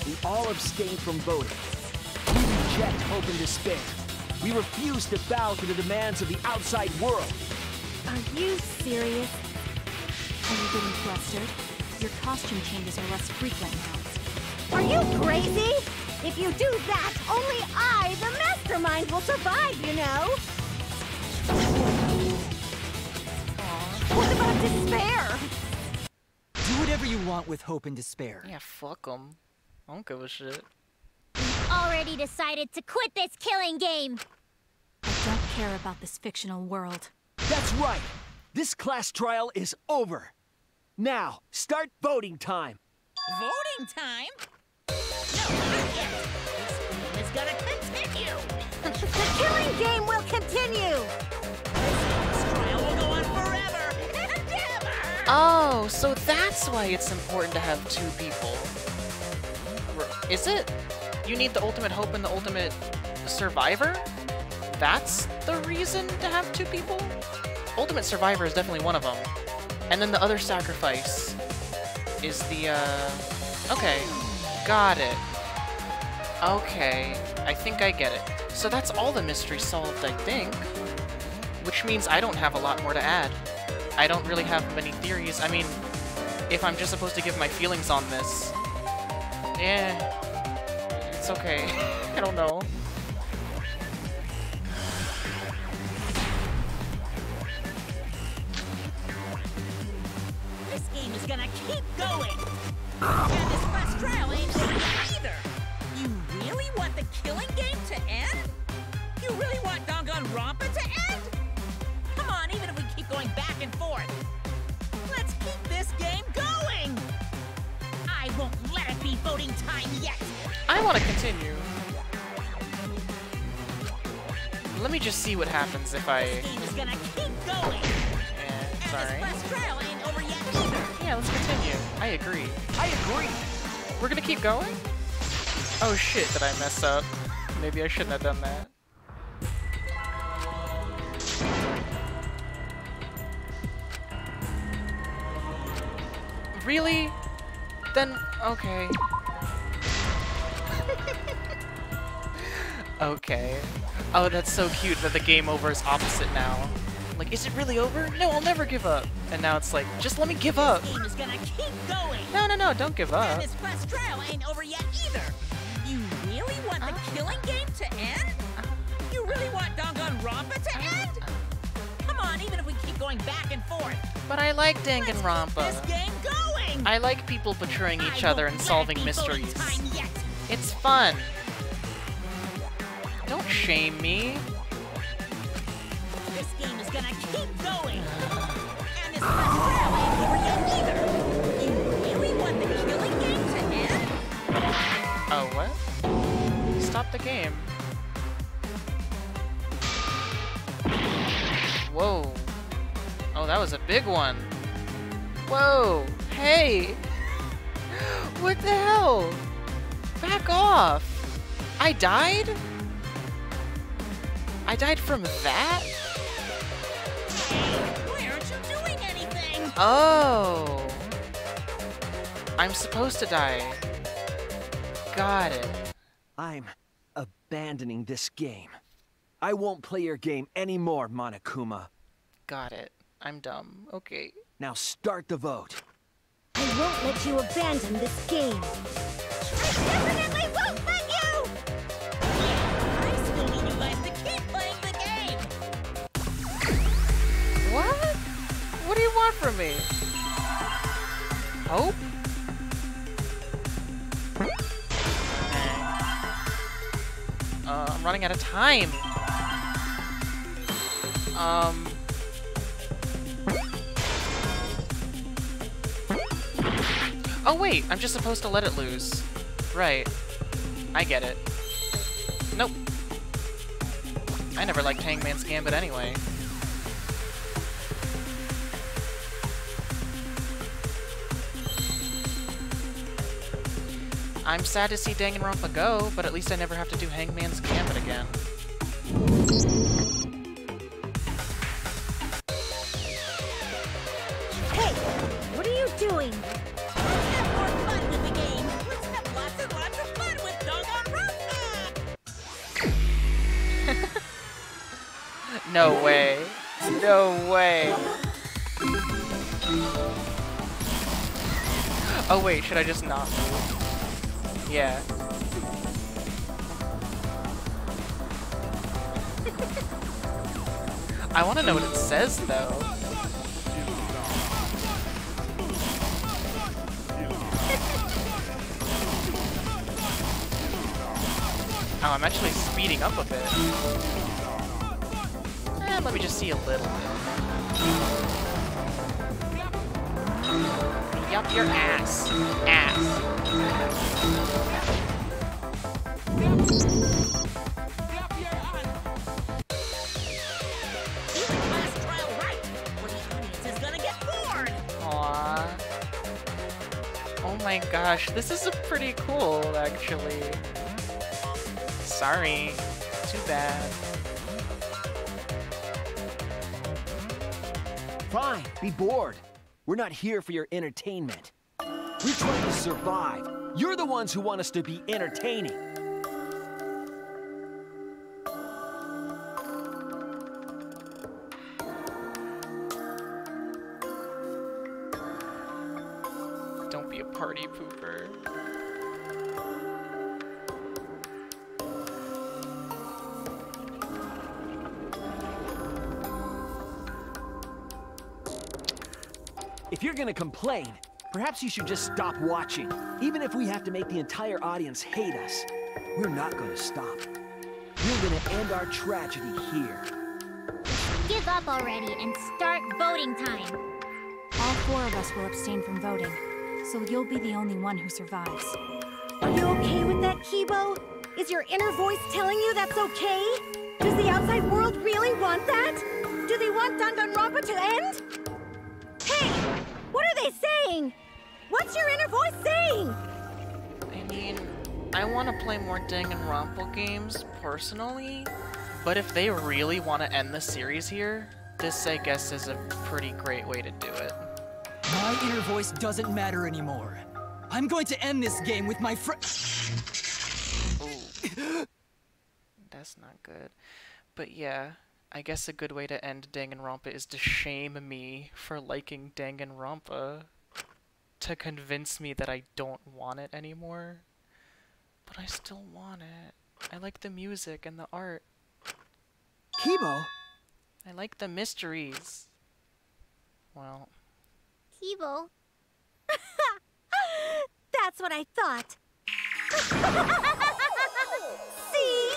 We all abstain from voting. We reject hope and despair. We refuse to bow to the demands of the outside world. Are you serious? Are you getting flustered? Your costume changes are less frequent now. Are you crazy? If you do that, only I, the mastermind, will survive, you know? What about despair? Do whatever you want with hope and despair. Yeah, fuck them. I don't give a shit. Already decided to quit this killing game. I don't care about this fictional world. That's right! This class trial is over! Now, start voting time! Voting time? No, not yet. This game is gonna continue. The killing game will continue! This trial will go on forever and ever! Oh, so that's why it's important to have two people. Is it? You need the ultimate hope and the ultimate survivor? That's the reason to have two people? Ultimate survivor is definitely one of them. And then the other sacrifice is the, okay. Got it. Okay. I think I get it. So that's all the mystery solved, I think. Which means I don't have a lot more to add. I don't really have many theories. I mean, if I'm just supposed to give my feelings on this, it's okay. I don't know. This game is gonna keep going! And this last trial ain't over yet either! You really want the killing game to end? You really want Danganronpa to end? Come on, even if we keep going back and forth! Let's keep this game going! I won't let it be voting time yet! I want to continue. Let me just see what happens if I... This game is gonna keep going! Yeah, sorry. And this last trial ain't over yet either! Yeah, let's continue. I agree. I agree! We're gonna keep going? Oh shit, did I mess up? Maybe I shouldn't have done that. Really? Then, okay. Okay. Oh, that's so cute that the game over is opposite now. Like, is it really over? No, I'll never give up. And now it's like, just let me give up. This game is gonna keep going! No, don't give up. And this quest trial ain't over yet either! You really want the killing game to end? You really want Danganronpa to end? Come on, even if we keep going back and forth! But I like Danganronpa. Let's keep this game going! I like people betraying each other and solving mysteries. It's fun. Don't shame me. This game is gonna keep going! And this quest trial ain't over yet either! You really want the killing game to end? Oh, what? Stop the game. Whoa. Oh, that was a big one. Whoa. Hey. What the hell? Back off. I died? I died from that? Why aren't you doing anything? Oh. I'm supposed to die. Got it. I'm abandoning this game. I won't play your game anymore, Monokuma. Got it. I'm dumb. Okay. Now start the vote. I won't let you abandon this game. I definitely won't let you! I still need you guys to keep playing the game! What? What do you want from me? Hope? I'm running out of time. Oh wait, I'm just supposed to let it loose. Right. I get it. Nope. I never liked Hangman's Gambit anyway. I'm sad to see Danganronpa go, but at least I never have to do Hangman's Gambit again. Hey, what are you doing? Let's have more fun with the game. Let's have lots and lots of fun with Danganronpa! No way. No way. Oh wait, should I just not move? Yeah. I want to know what it says, though. Oh, I'm actually speeding up a bit. Let me just see a little bit. Yup your ass. Ass. Aww. Oh my gosh, this is pretty cool, actually. Sorry. Too bad. Fine, be bored. We're not here for your entertainment. We're trying to survive. You're the ones who want us to be entertaining. Don't be a party pooper. If you're gonna complain, perhaps you should just stop watching. Even if we have to make the entire audience hate us, we're not gonna stop. We're gonna end our tragedy here. Give up already and start voting time. All 4 of us will abstain from voting, so you'll be the only one who survives. Are you okay with that, Kibo? Is your inner voice telling you that's okay? Does the outside world really want that? Do they want Danganronpa to end? Hey! What are they saying? What's your inner voice saying? I mean, I want to play more Danganronpa games, personally, but if they really want to end the series here, this, I guess, is a pretty great way to do it. My inner voice doesn't matter anymore. I'm going to end this game with my friend. That's not good. But yeah, I guess a good way to end Danganronpa is to shame me for liking Danganronpa. To convince me that I don't want it anymore. But I still want it. I like the music and the art. Kibo? I like the mysteries. Well... Kibo? That's what I thought. See?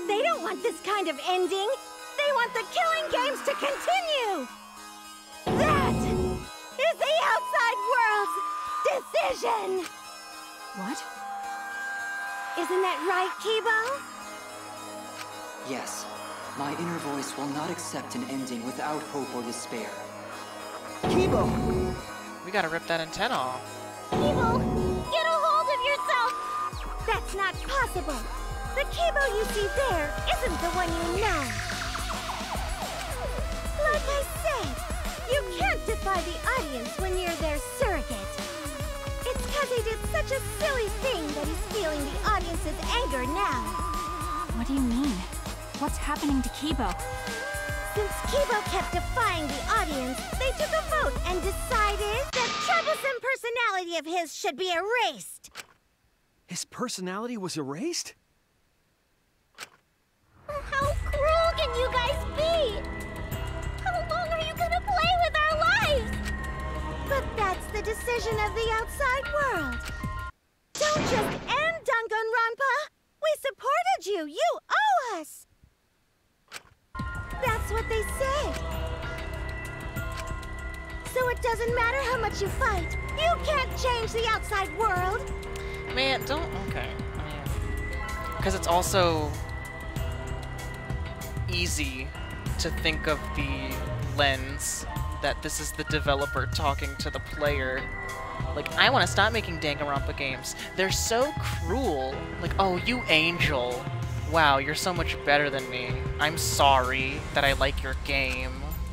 They don't want this kind of ending. They want the killing games to continue. That is the outside world's decision. What? Isn't that right, Kibo? Yes. My inner voice will not accept an ending without hope or despair. Kibo! We gotta rip that antenna off. Kibo, get a hold of yourself! That's not possible. The Kibo you see there isn't the one you know. Like I said, you can't defy the audience when you're their surrogate. It's because he did such a silly thing that he's feeling the audience's anger now. What do you mean? What's happening to Kibo? Since Kibo kept defying the audience, they took a vote and decided that troublesome personality of his should be erased. His personality was erased? How cruel can you guys be? How long are you gonna play with our lives? But that's the decision of the outside world. Don't just end Danganronpa! We supported you! You owe us! That's what they said. So it doesn't matter how much you fight. You can't change the outside world. Man, don't... Okay. Because it's also easy to think of the lens that this is the developer talking to the player. Like, I want to stop making Danganronpa games. They're so cruel. Like, oh, you angel. Wow, you're so much better than me. I'm sorry that I like your game.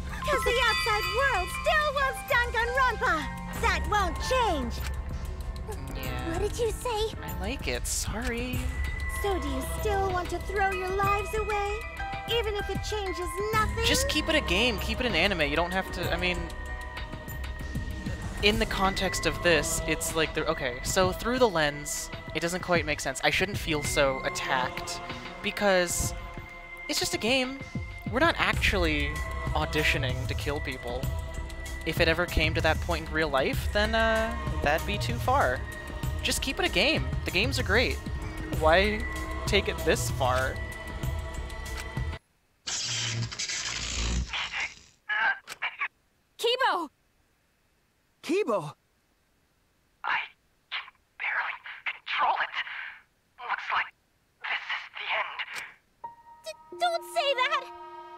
Because the outside world still wants Danganronpa. That won't change. Yeah. What did you say? I like it. Sorry. So do you still want to throw your lives away? Even if it changes nothing? Just keep it a game. Keep it an anime. You don't have to... I mean... In the context of this, it's like... Okay, so through the lens, it doesn't quite make sense. I shouldn't feel so attacked. Because... It's just a game. We're not actually auditioning to kill people. If it ever came to that point in real life, then that'd be too far. Just keep it a game. The games are great. Why take it this far? Kibo! Kibo! I can barely control it. Looks like this is the end. Don't say that!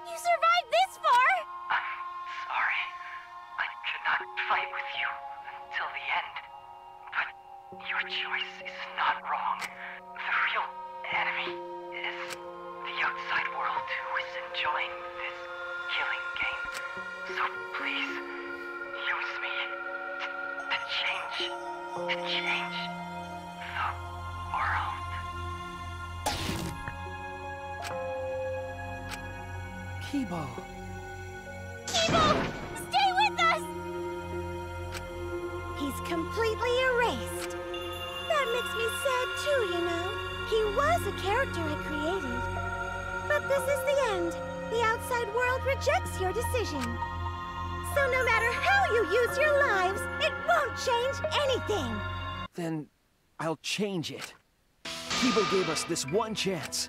You survived this far! I'm sorry. I could not fight with you until the end. But your choice is not wrong. The real enemy is the outside world who is enjoying this killing game. So please, use me to change the world. Kibo. Kibo! Stay with us! He's completely erased. That makes me sad too, you know. He was a character I created. But this is the end. The outside world rejects your decision. So no matter how you use your lives, it won't change anything. Then I'll change it. Kibo gave us this one chance.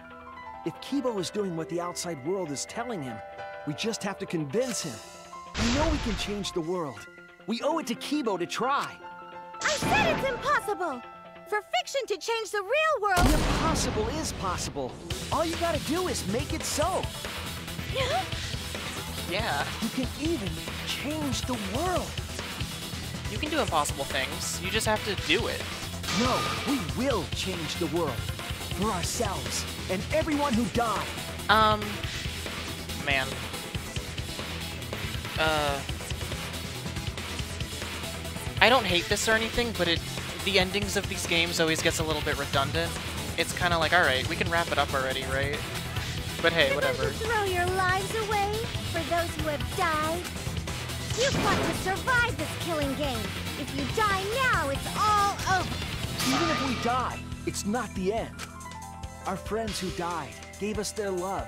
If Kibo is doing what the outside world is telling him, we just have to convince him. We know we can change the world. We owe it to Kibo to try. I said it's impossible! For fiction to change the real world... The impossible is possible. All you gotta do is make it so. Yeah. You can even change the world. You can do impossible things. You just have to do it. No, we will change the world. For ourselves, and everyone who died. Man. I don't hate this or anything, but the endings of these games always gets a little bit redundant. It's kind of like, alright, we can wrap it up already, right? But hey, whatever. You're going to throw your lives away for those who have died? You've got to survive this killing game. If you die now, it's all over. Even if we die, it's not the end. Our friends who died gave us their love,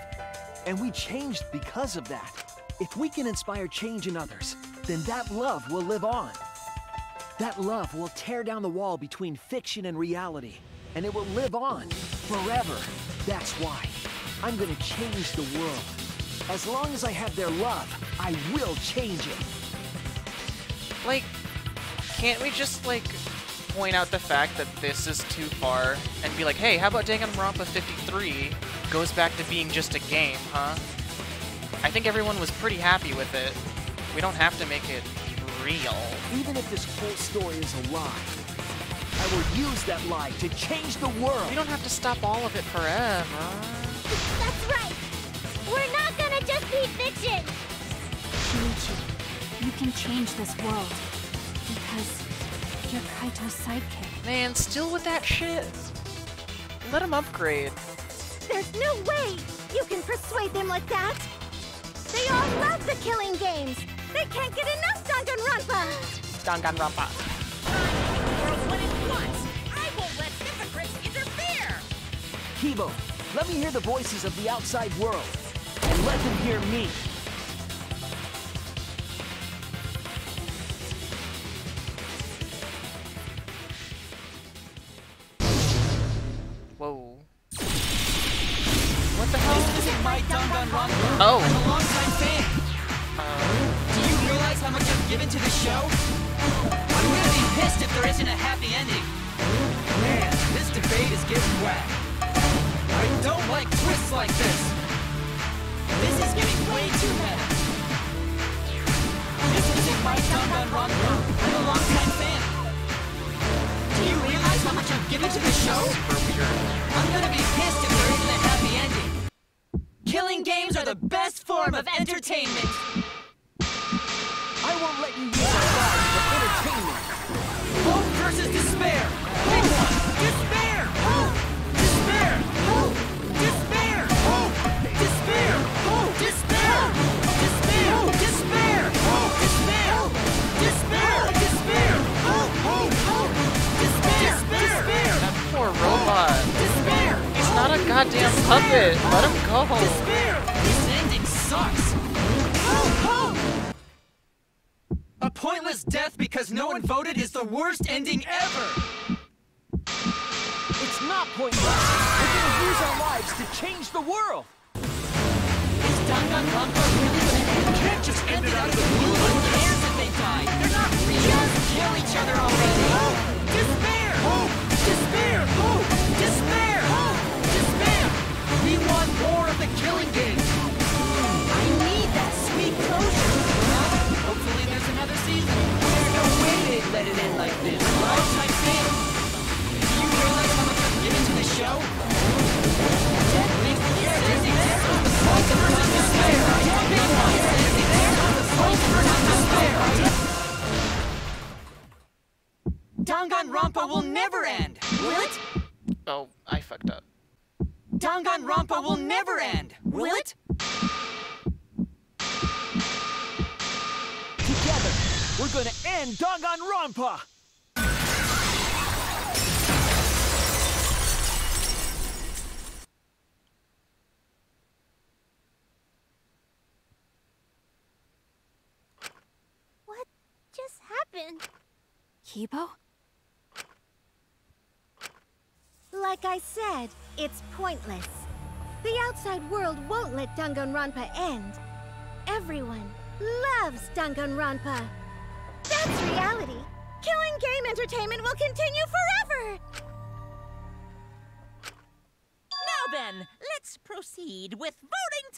and we changed because of that. If we can inspire change in others, then that love will live on. That love will tear down the wall between fiction and reality, and it will live on forever. That's why I'm gonna change the world. As long as I have their love, I will change it. Like, can't we just, like, point out the fact that this is too far and be like, hey, how about Danganronpa 53 goes back to being just a game, huh? I think everyone was pretty happy with it. We don't have to make it real. Even if this whole story is a lie, I will use that lie to change the world. We don't have to stop all of it forever. That's right. We're not gonna just be fiction. Shinichi, you can change this world. Because you're Kaito's sidekick. Man, still with that shit? Let him upgrade. There's no way you can persuade them like that. They all love the killing games. They can't get enough Danganronpa. Danganronpa. When it wants, I won't let hypocrites interfere. Kibo, let me hear the voices of the outside world, and let them hear me. Danganronpa. Oh. I'm a longtime fan. Do you realize how much I've given to the show? I'm gonna be pissed if there isn't a happy ending. Man, this debate is getting wet. I don't like twists like this. This is getting way too meta. This isn't my Danganronpa. I'm a longtime fan. Do you realize how much I've given to the show? I'm gonna be pissed if there isn't a happy ending. Killing games are the best form of entertainment. I won't let you use our lives for entertainment. Hope versus despair. Pick one. Despair. Hope. Despair. Hope. Despair. Hope. Despair. Hope. Despair. Despair. Despair. Hope. Despair. Despair. Despair. Hope. Hope. Hope. Despair. Despair. That poor robot. Despair. He's not a goddamn puppet. Let him go. Despair. This ending sucks. Hope. Hope. A pointless death because no one voted is the worst ending ever! It's not pointless. We're gonna use our lives to change the world. Is Danganronpa really gonna end? You can't just end it out of the blue. Who cares if they die? They're not real. Just kill each other already. Hope! Despair! Hope! Despair! Hope! Despair! Hope! Despair! We want more of the killing game. I need that sweet closure. Hopefully there's another season. There's no way they'd let it end like this. Lifetime fan. Do you realize how much I've given to the show? Death makes the ending the ultimate of despair. The ultimate of despair. Danganronpa will never end. Will it? Oh, I fucked up. Danganronpa will never end. Will it? Together, we're gonna end Danganronpa! What just happened? Kibo? Like I said, it's pointless. The outside world won't let Danganronpa end. Everyone loves Danganronpa. That's reality. Killing game entertainment will continue forever! Now then, let's proceed with voting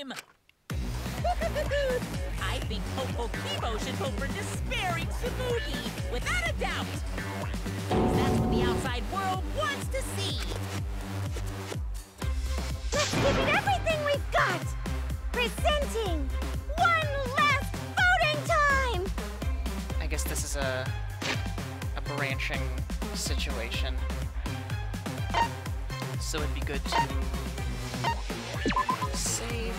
time! I think Popo Kibo should vote for Despairing Tsumugi, without a doubt! Because that's what the outside world wants to see! Let's give it everything we've got! Presenting one last voting time! I guess this is a branching situation. So it'd be good to save.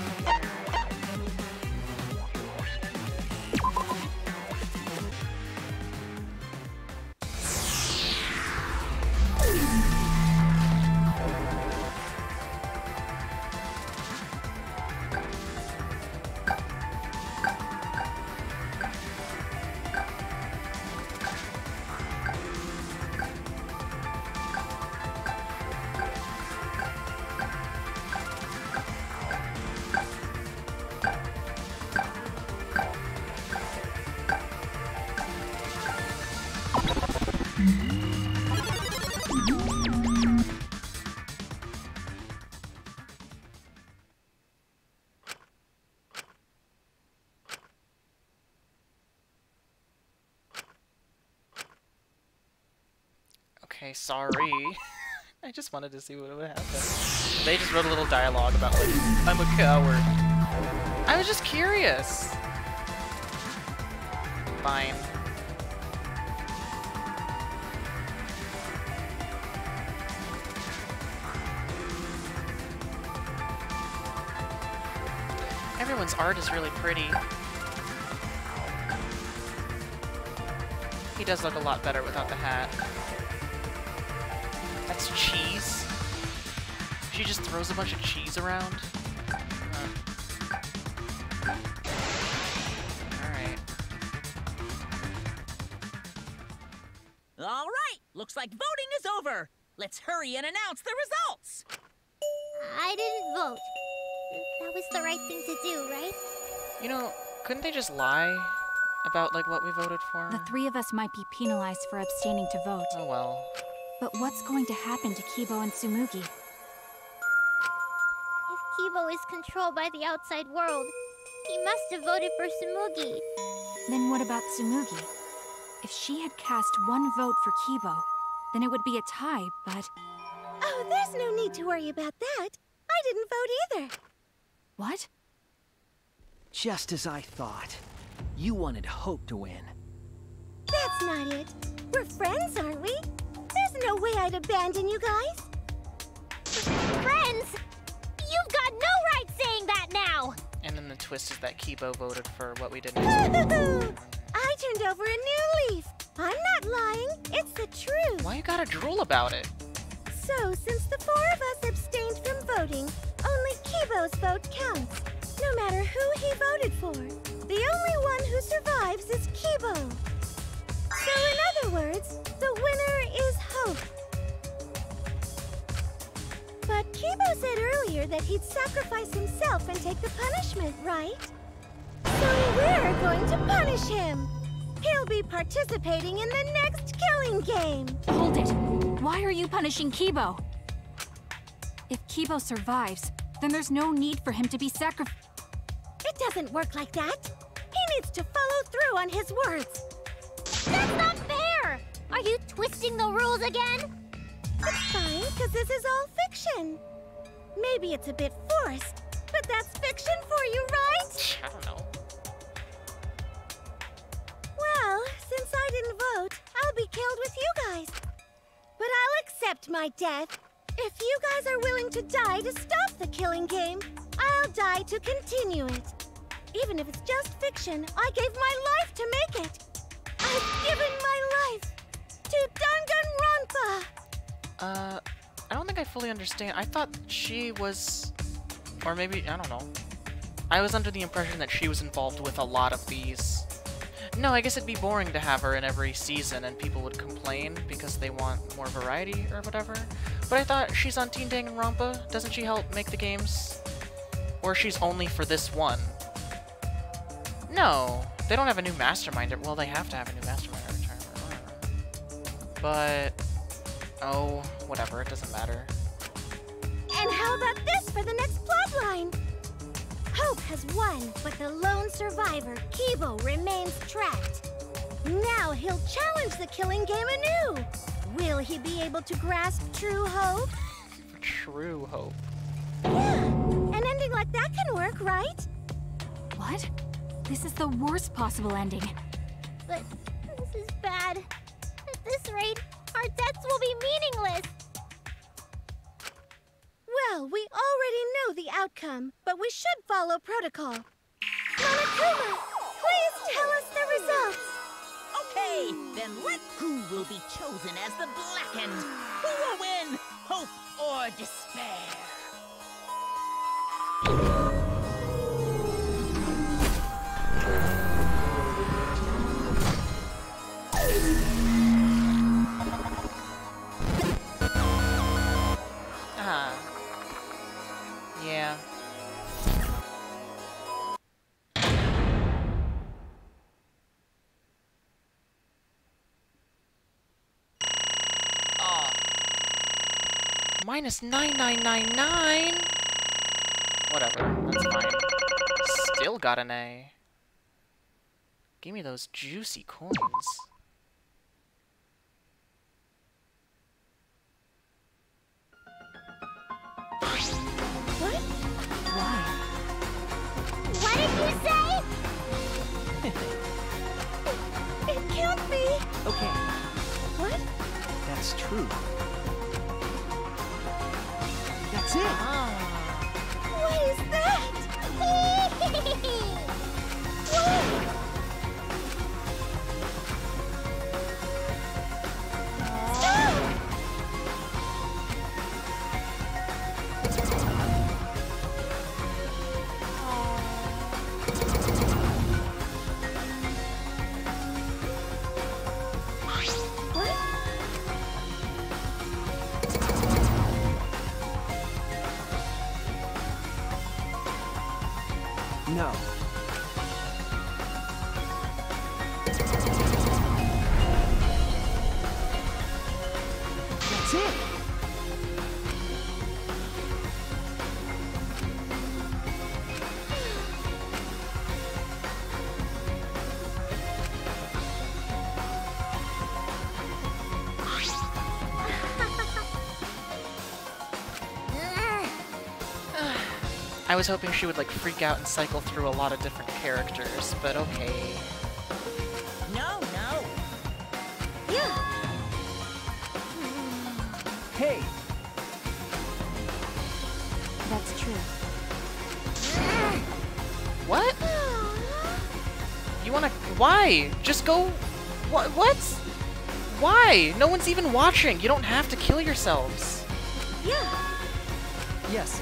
Okay, sorry. I just wanted to see what would happen. They just wrote a little dialogue about, like, I'm a coward. I was just curious. Fine. Everyone's art is really pretty. He does look a lot better without the hat. That's cheese? She just throws a bunch of cheese around? Alright. Alright, looks like voting is over. Let's hurry and announce the results. I didn't vote. That was the right thing to do, right? You know, couldn't they just lie about, like, what we voted for? The three of us might be penalized for abstaining to vote. Oh well. But what's going to happen to Kibo and Tsumugi? If Kibo is controlled by the outside world, he must have voted for Tsumugi. Then what about Tsumugi? If she had cast one vote for Kibo, then it would be a tie, but... Oh, there's no need to worry about that. I didn't vote either. What? Just as I thought. You wanted Hope to win. That's not it. We're friends, aren't we? There's no way I'd abandon you guys. Friends? You've got no right saying that now! And then the twist is that Kibo voted for what we didn't I turned over a new leaf. I'm not lying. It's the truth. Why you gotta drool about it? So, since the four of us abstained from voting, only Kibo's vote counts. No matter who he voted for. The only one who survives is Kibo. So, in other words, the winner is Hope. But Kibo said earlier that he'd sacrifice himself and take the punishment, right? So we're going to punish him. He'll be participating in the next killing game. Hold it! Why are you punishing Kibo? If Kibo survives, then there's no need for him to be sacrificed. It doesn't work like that. He needs to follow through on his words. That's not fair! Are you twisting the rules again? It's fine, because this is all fiction. Maybe it's a bit forced, but that's fiction for you, right? I don't know. Well, since I didn't vote, I'll be killed with you guys. But I'll accept my death. If you guys are willing to die to stop the killing game, I'll die to continue it. Even if it's just fiction, I gave my life to make it. I've given my life to Danganronpa! I don't think I fully understand. I thought she was... Or maybe, I don't know. I was under the impression that she was involved with a lot of these. No, I guess it'd be boring to have her in every season and people would complain because they want more variety or whatever. But I thought she's on Teen Danganronpa. Doesn't she help make the games? Or she's only for this one? No, they don't have a new mastermind. Well, they have to have a new mastermind every time. But, oh, whatever, it doesn't matter. And how about this for the next plotline? Hope has won, but the lone survivor, Kibo, remains trapped. Now he'll challenge the killing game anew. Will he be able to grasp true hope? True hope. Yeah, an ending like that can work, right? What? This is the worst possible ending. But this is bad. At this rate, our deaths will be meaningless. Well, we already know the outcome, but we should follow protocol. Monokuma, please tell us the results. Okay, then who will be chosen as the Blackened? Who will win? Hope or despair? Yeah. Oh. Minus 9999. Whatever, that's fine. Still got an A. Give me those juicy coins. What? Why? What did you say? It can't be. Okay, What? that's true. That's it! What is that? What? Stop! That's it! I was hoping she would like freak out and cycle through a lot of different characters, but okay. No. Hey! That's true. What? You wanna... Why? Just go... What? Why? No one's even watching. You don't have to kill yourselves. Yes.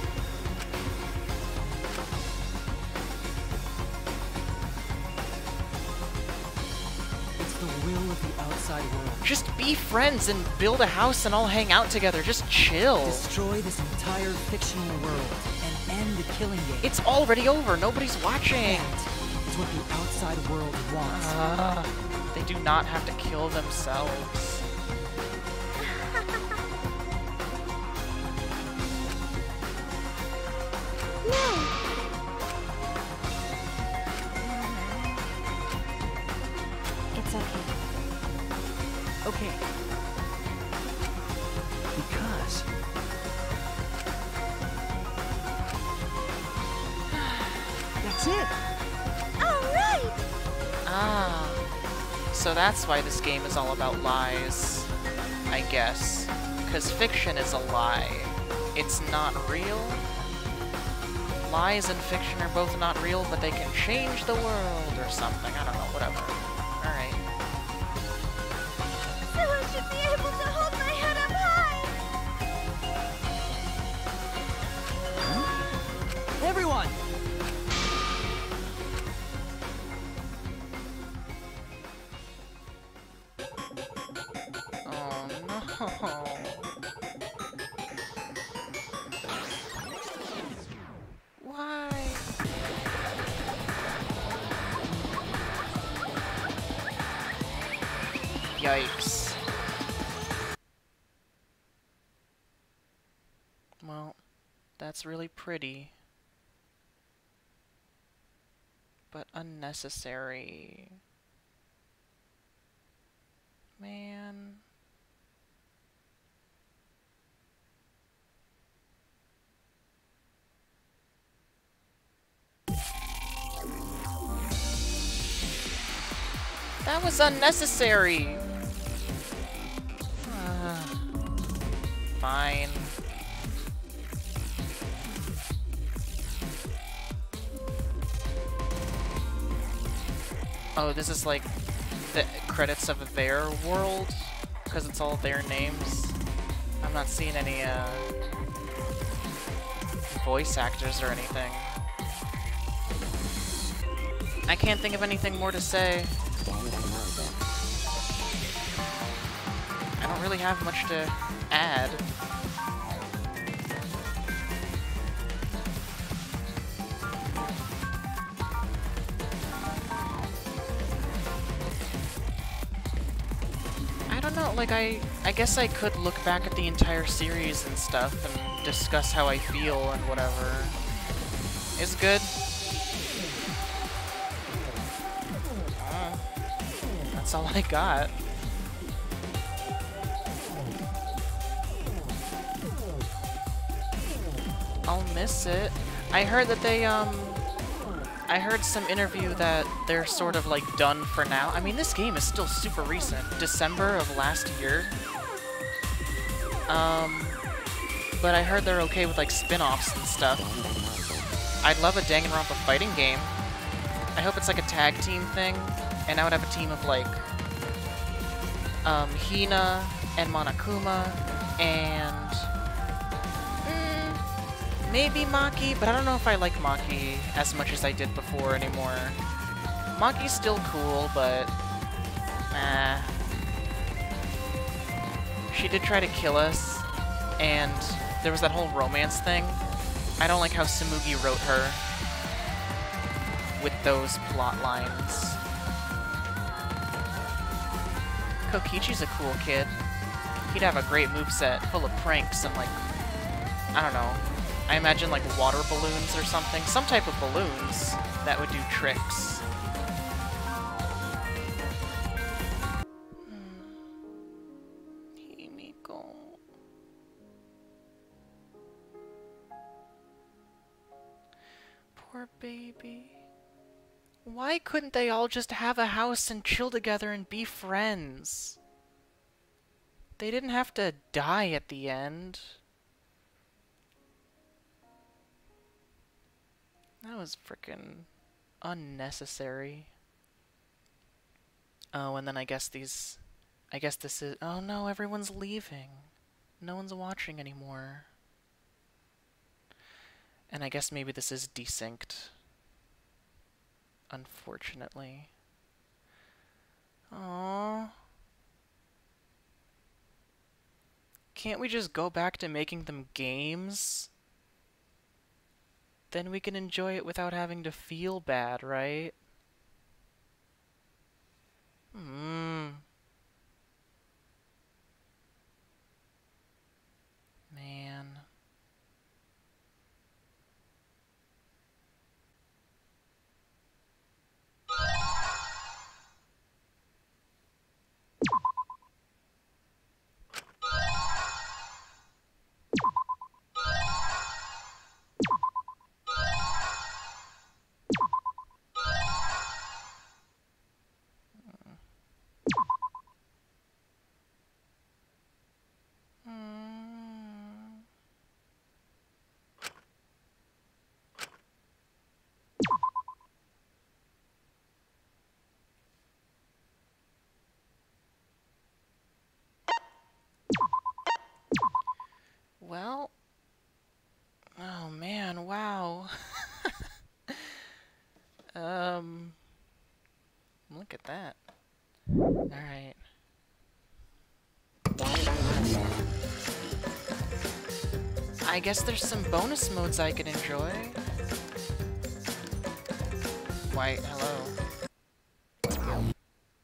It's the will of the outside world. Just be friends and build a house and all hang out together. Just chill. Destroy this entire fictional world and end the killing game. It's already over. Nobody's watching. That is what the outside world wants. They do not have to kill themselves. It's okay. Okay. Because... That's it! Alright! Ah. So that's why this game is all about lies, I guess. Because fiction is a lie. It's not real. Lies and fiction are both not real, but they can change the world or something. I don't know, whatever. Alright. So I should be able to hold my head up high! Everyone! Oh no. Why? Yikes. Well, that's really pretty. But unnecessary. Man. That was unnecessary. Fine. Oh, this is like the credits of their world? Because it's all their names? I'm not seeing any voice actors or anything. I can't think of anything more to say. I don't really have much to add. I don't know, like I guess I could look back at the entire series and stuff and discuss how I feel and whatever. It's good. That's all I got. I'll miss it. I heard that they, I heard some interview that they're sort of like done for now. I mean, this game is still super recent. December of last year. But I heard they're okay with like spin-offs and stuff. I'd love a Danganronpa fighting game. I hope it's like a tag team thing. And I would have a team of like, Hina and Monokuma and maybe Maki, but I don't know if I like Maki as much as I did before anymore. Maki's still cool, but she did try to kill us, and there was that whole romance thing. I don't like how Tsumugi wrote her with those plot lines. Kokichi's a cool kid. He'd have a great moveset full of pranks and, like, I don't know. I imagine, like, water balloons or something. Some type of balloons that would do tricks. Himiko. Poor baby. Why couldn't they all just have a house and chill together and be friends? They didn't have to die at the end. That was frickin' unnecessary. Oh, and then I guess this is... Oh no, everyone's leaving. No one's watching anymore. And I guess maybe this is desynced. Unfortunately. Aww. Can't we just go back to making them games? Then we can enjoy it without having to feel bad, right? Man. Well, oh man, wow. Look at that. Alright. I guess there's some bonus modes I can enjoy. Why, hello.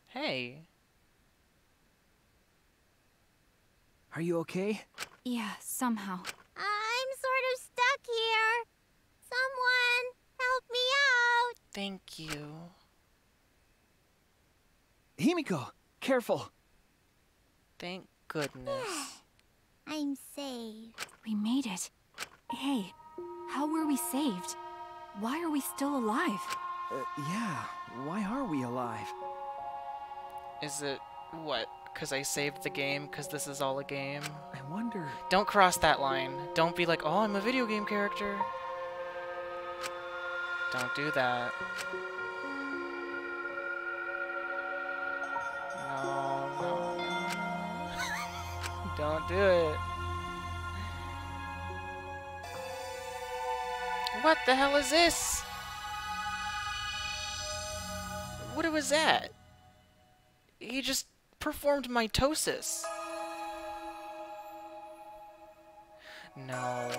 Hey. Are you okay? Yeah, somehow. I'm sort of stuck here. Someone, help me out. Thank you. Himiko, careful. Thank goodness. I'm saved. We made it. Hey, how were we saved? Why are we still alive? Yeah, why are we alive? Is it, what, because I saved the game, because this is all a game? I wonder... Don't cross that line. Don't be like, oh, I'm a video game character. Don't do that. No, no, no. Don't do it. What the hell is this? What was that? He just performed mitosis. No.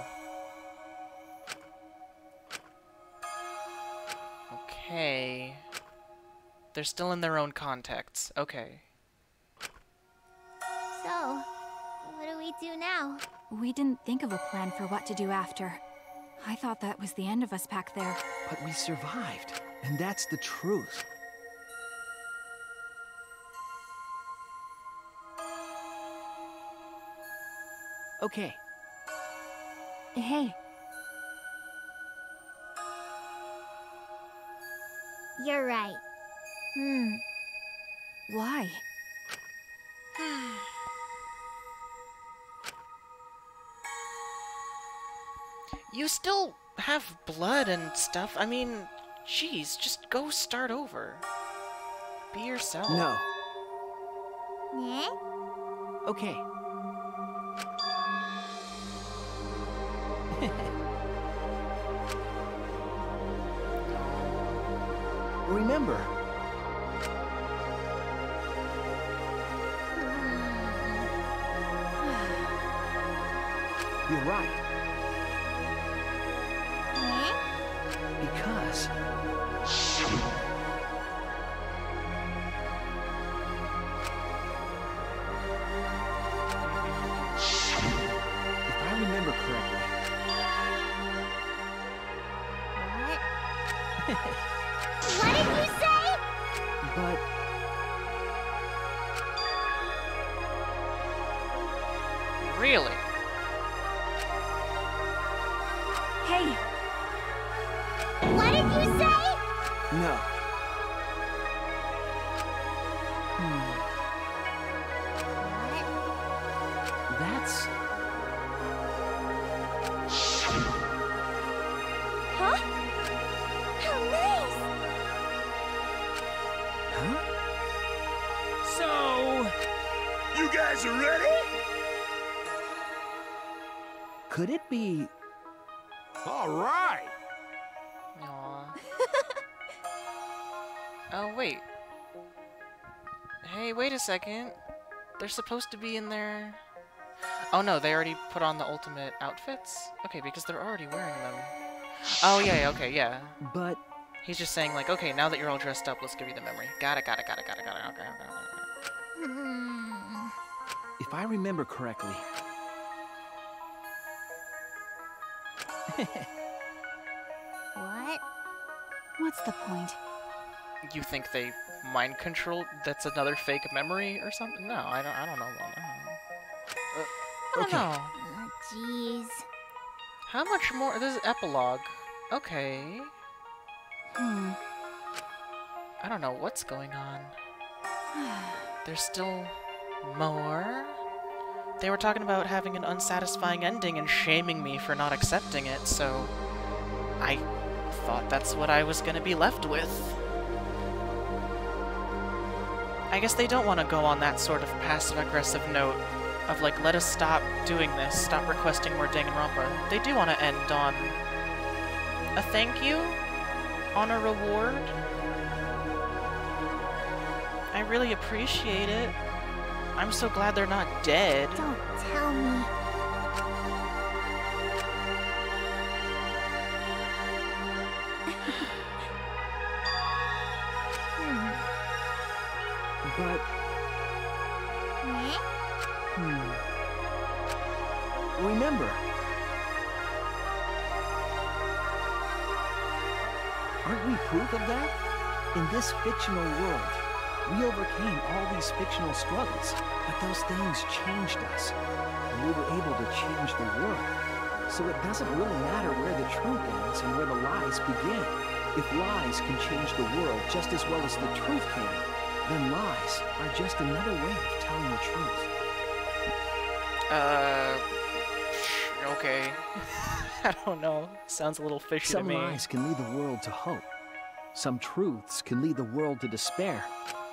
Okay. They're still in their own contexts. Okay. So, what do we do now? We didn't think of a plan for what to do after. I thought that was the end of us back there. But we survived, and that's the truth. Okay. Hey. You're right. Why? You still have blood and stuff. I mean, jeez, just go start over. Be yourself. No. Yeah? Okay. Remember. You're right. Because... What did you say? But... Really? Hey! What did you say? No. That's... Huh? How nice! Huh? So... You guys are ready? Could it be... All right! Aww. Oh, wait. Hey, wait a second. They're supposed to be in their... Oh no, they already put on the ultimate outfits? Okay, because they're already wearing them. Oh yeah, okay, yeah. But... He's just saying like, okay, now that you're all dressed up, let's give you the memory. Got it. Okay. If I remember correctly... What? What's the point? You think they mind control? That's another fake memory or something? No, I don't know. I don't know. Oh, jeez. How much more? This is epilogue. Okay. I don't know what's going on. There's still more. They were talking about having an unsatisfying ending and shaming me for not accepting it, so I thought that's what I was gonna be left with. I guess they don't want to go on that sort of passive-aggressive note of like, let us stop doing this, stop requesting more Danganronpa. They do want to end on a thank you, on a reward. I really appreciate it. I'm so glad they're not dead. Don't tell me. But... Remember. Aren't we proof of that? In this fictional world, we overcame all these fictional struggles, but those things changed us, and we were able to change the world. So it doesn't really matter where the truth ends and where the lies begin. If lies can change the world just as well as the truth can, then lies are just another way of telling the truth. Okay. I don't know. Sounds a little fishy to me. Some lies can lead the world to hope. Some truths can lead the world to despair.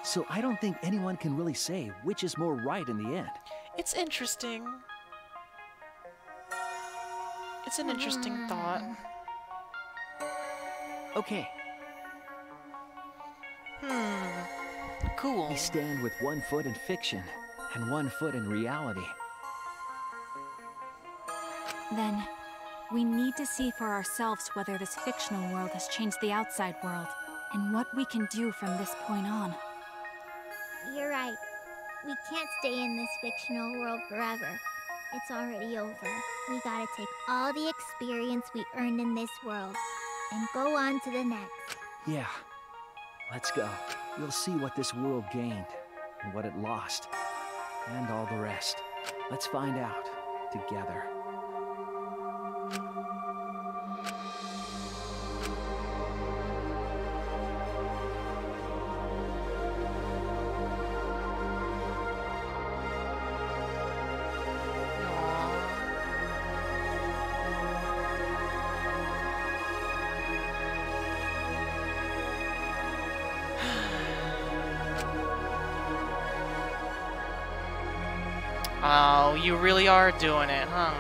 So I don't think anyone can really say which is more right in the end. It's interesting. It's an interesting thought. Okay. Cool. We stand with one foot in fiction and one foot in reality. Then, we need to see for ourselves whether this fictional world has changed the outside world, and what we can do from this point on. You're right. We can't stay in this fictional world forever. It's already over. We gotta take all the experience we earned in this world and go on to the next. Yeah. Let's go. We'll see what this world gained and what it lost, and all the rest. Let's find out together. Oh, you really are doing it, huh?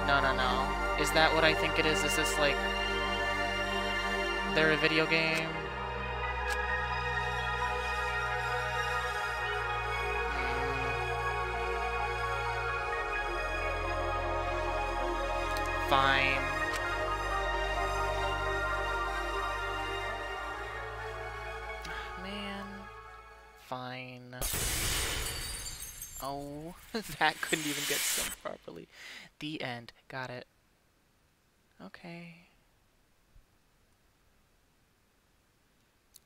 No. Is that what I think it is? Is this like... they're a video game? Fine. Man. Fine. Oh, that couldn't even get sung properly. The end. Got it. Okay.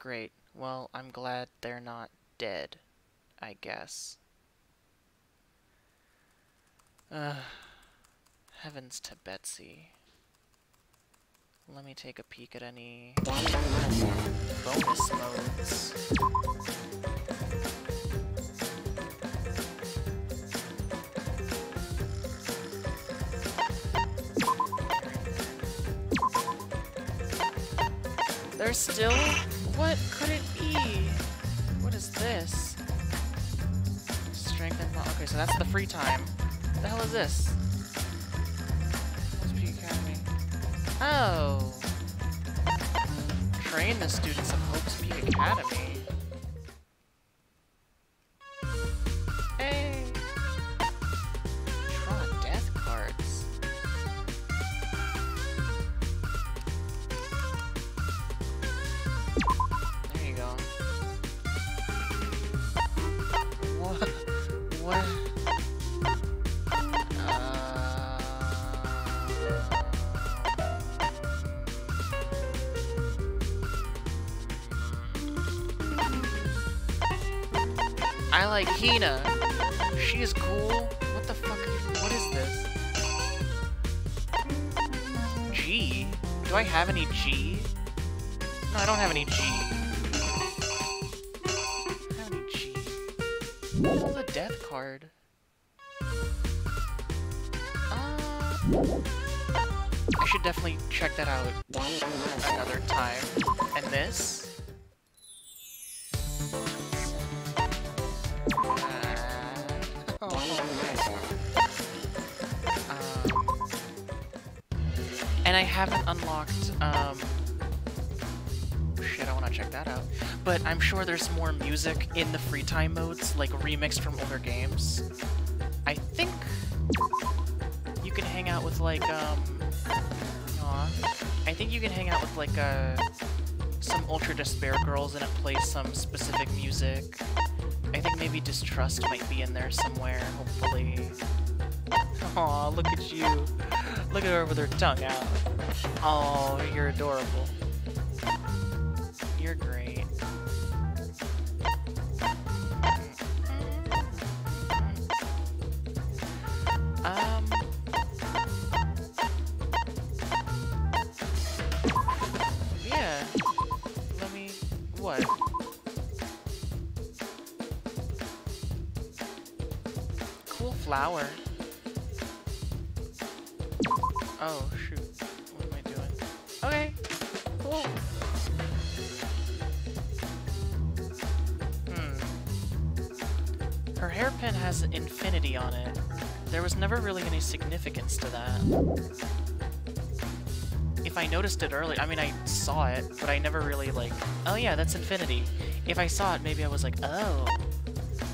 Great. Well, I'm glad they're not dead, I guess. Heavens to Betsy. Let me take a peek at any bonus modes. There's still? What could it be? What is this? Strength and... Okay, so that's the free time. What the hell is this? Hope's Peak Academy. Oh! Train the students of Hope's Peak Academy. Hey! Draw death cards. There you go. What? What? I like Hina. She is cool. What the fuck? What is this? G? Do I have any G? No, I don't have any G. I don't have any G. Oh, the death card. I should definitely check that out another time. And this? And I haven't unlocked, shit, I wanna check that out. But I'm sure there's more music in the free time modes, like remixed from older games. I think you can hang out with, like, I think you can hang out with, like, some Ultra Despair girls and it plays some specific music. I think maybe Distrust might be in there somewhere, hopefully. Aw, look at you. Look at her with her tongue out. Oh, you're adorable. You're great. Yeah. Let me... What? Cool flower. Oh, shoot. What am I doing? Okay. Cool. Her hairpin has infinity on it. There was never really any significance to that. If I noticed it earlier, I mean, I saw it, but I never really, like, oh yeah, that's infinity. If I saw it, maybe I was like, oh,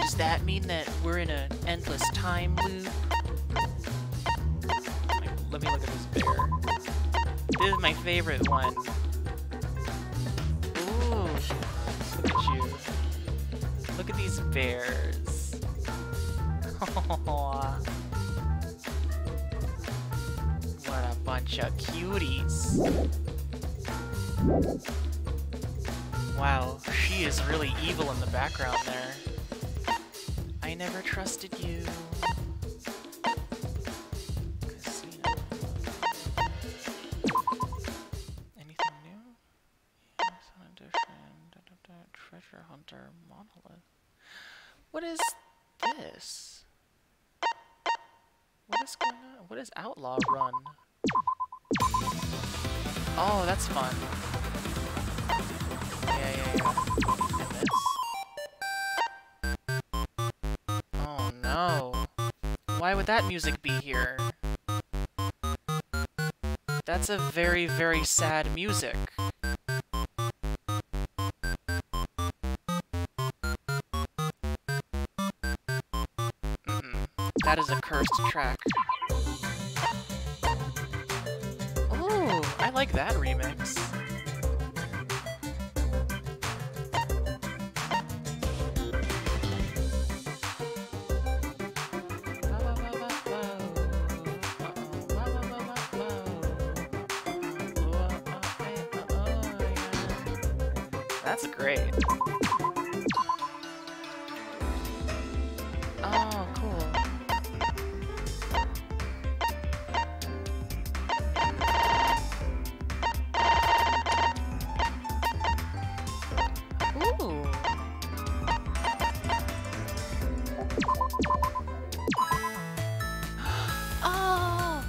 does that mean that we're in an endless time loop? Let me look at this bear. This is my favorite one. Ooh, look at you. Look at these bears. What a bunch of cuties. Wow, she is really evil in the background there. I never trusted you. Anything new? Yes, an addition. Treasure Hunter Monolith. What is this? What is going on? What is Outlaw Run? Oh, that's fun. Yeah. And this? Oh no. Why would that music be here? That's a very, very sad music. That is a cursed track. Ooh, I like that remix. That's great. Oh, cool. Ooh. Oh.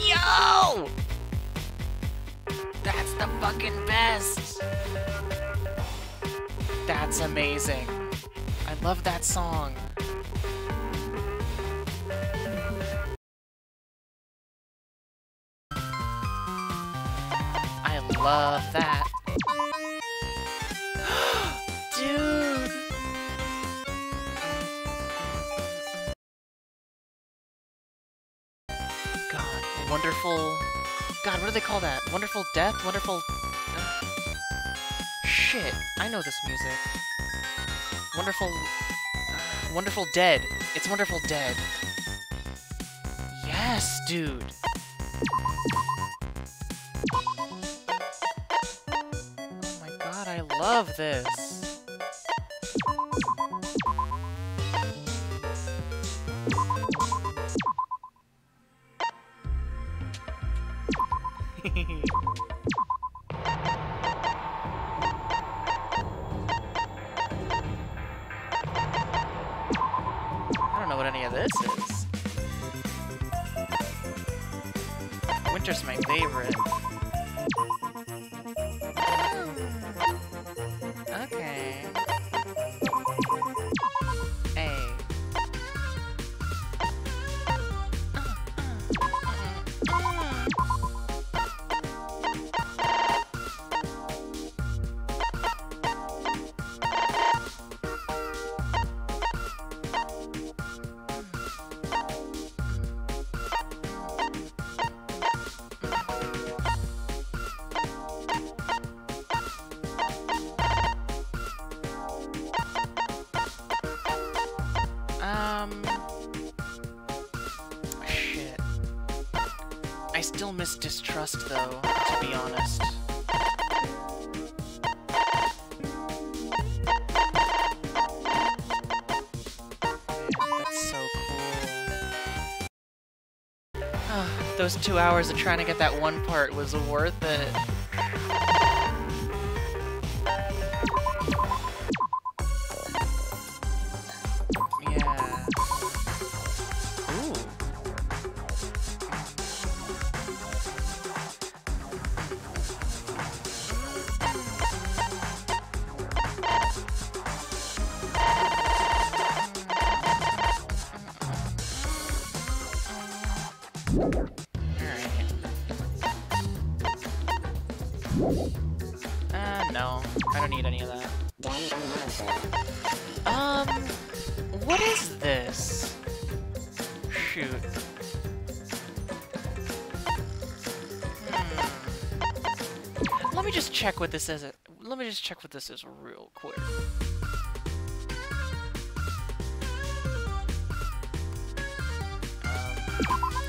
Yo! That's the fucking best. That's amazing. I love that song. I love that. Dude. God, wonderful. God, what do they call that? Wonderful Death? Wonderful. Shit, I know this music. Wonderful. Wonderful Dead. It's Wonderful Dead. Yes, dude. Oh my god, I love this. I don't know what any of this is. Winter's my favorite. Okay. Hey. Shit. I still miss Distrust, though, to be honest. Man, that's so cool. Those 2 hours of trying to get that one part was worth it. No, I don't need any of that. What is this? Shoot. Let me just check what this is. Let me just check what this is real quick.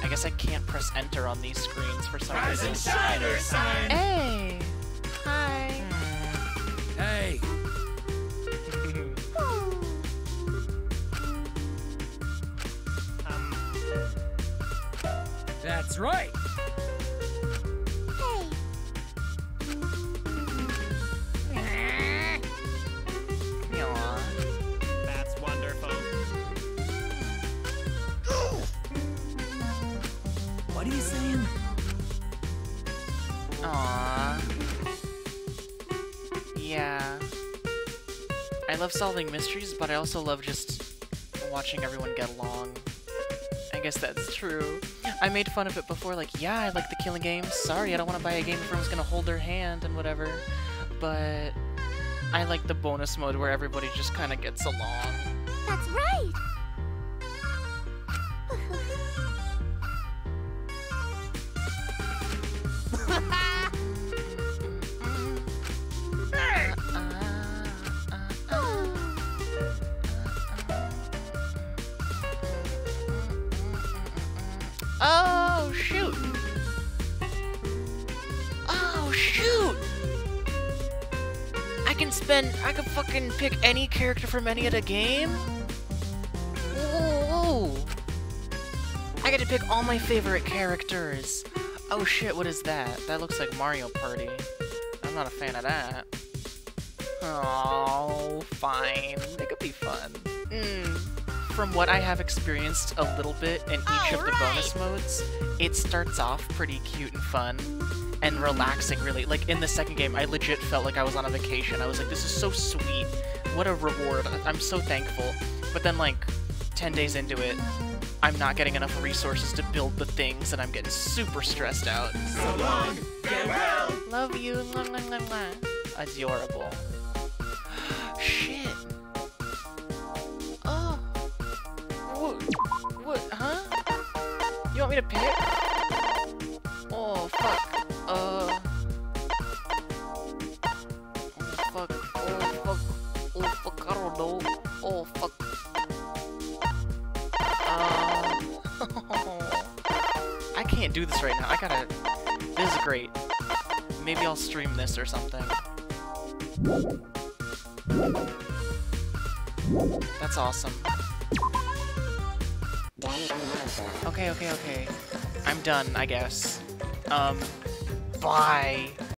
I guess I can't press enter on these screens for some reason. Rise and shine, Ursine! Hey! Hi! Hey! That's right! That's wonderful. What are you saying? Aww. Yeah. I love solving mysteries, but I also love just watching everyone get along. I guess that's true. I made fun of it before, like, yeah, I like the killing games. Sorry, I don't want to buy a game if everyone's gonna hold their hand and whatever. But I like the bonus mode where everybody just kind of gets along. That's right! Oh I can fucking pick any character from any of the game? Ooh. I get to pick all my favorite characters. Oh shit, what is that? That looks like Mario Party. I'm not a fan of that. Oh, fine. It could be fun. From what I have experienced a little bit in each of the bonus modes, it starts off pretty cute and fun and relaxing, really. Like, in the second game, I legit felt like I was on a vacation. I was like, this is so sweet. What a reward. I'm so thankful. But then, like, 10 days into it, I'm not getting enough resources to build the things, and I'm getting super stressed out. So long, farewell. Love you. Mwah, mwah, mwah, mwah. Adorable. Shit. Oh. What? Huh? You want me to pick? Oh, fuck. Oh, fuck. Oh, fuck. Oh, fuck. I don't know. Oh, fuck. I can't do this right now. This is great. Maybe I'll stream this or something. That's awesome. Okay. I'm done, I guess. Bye.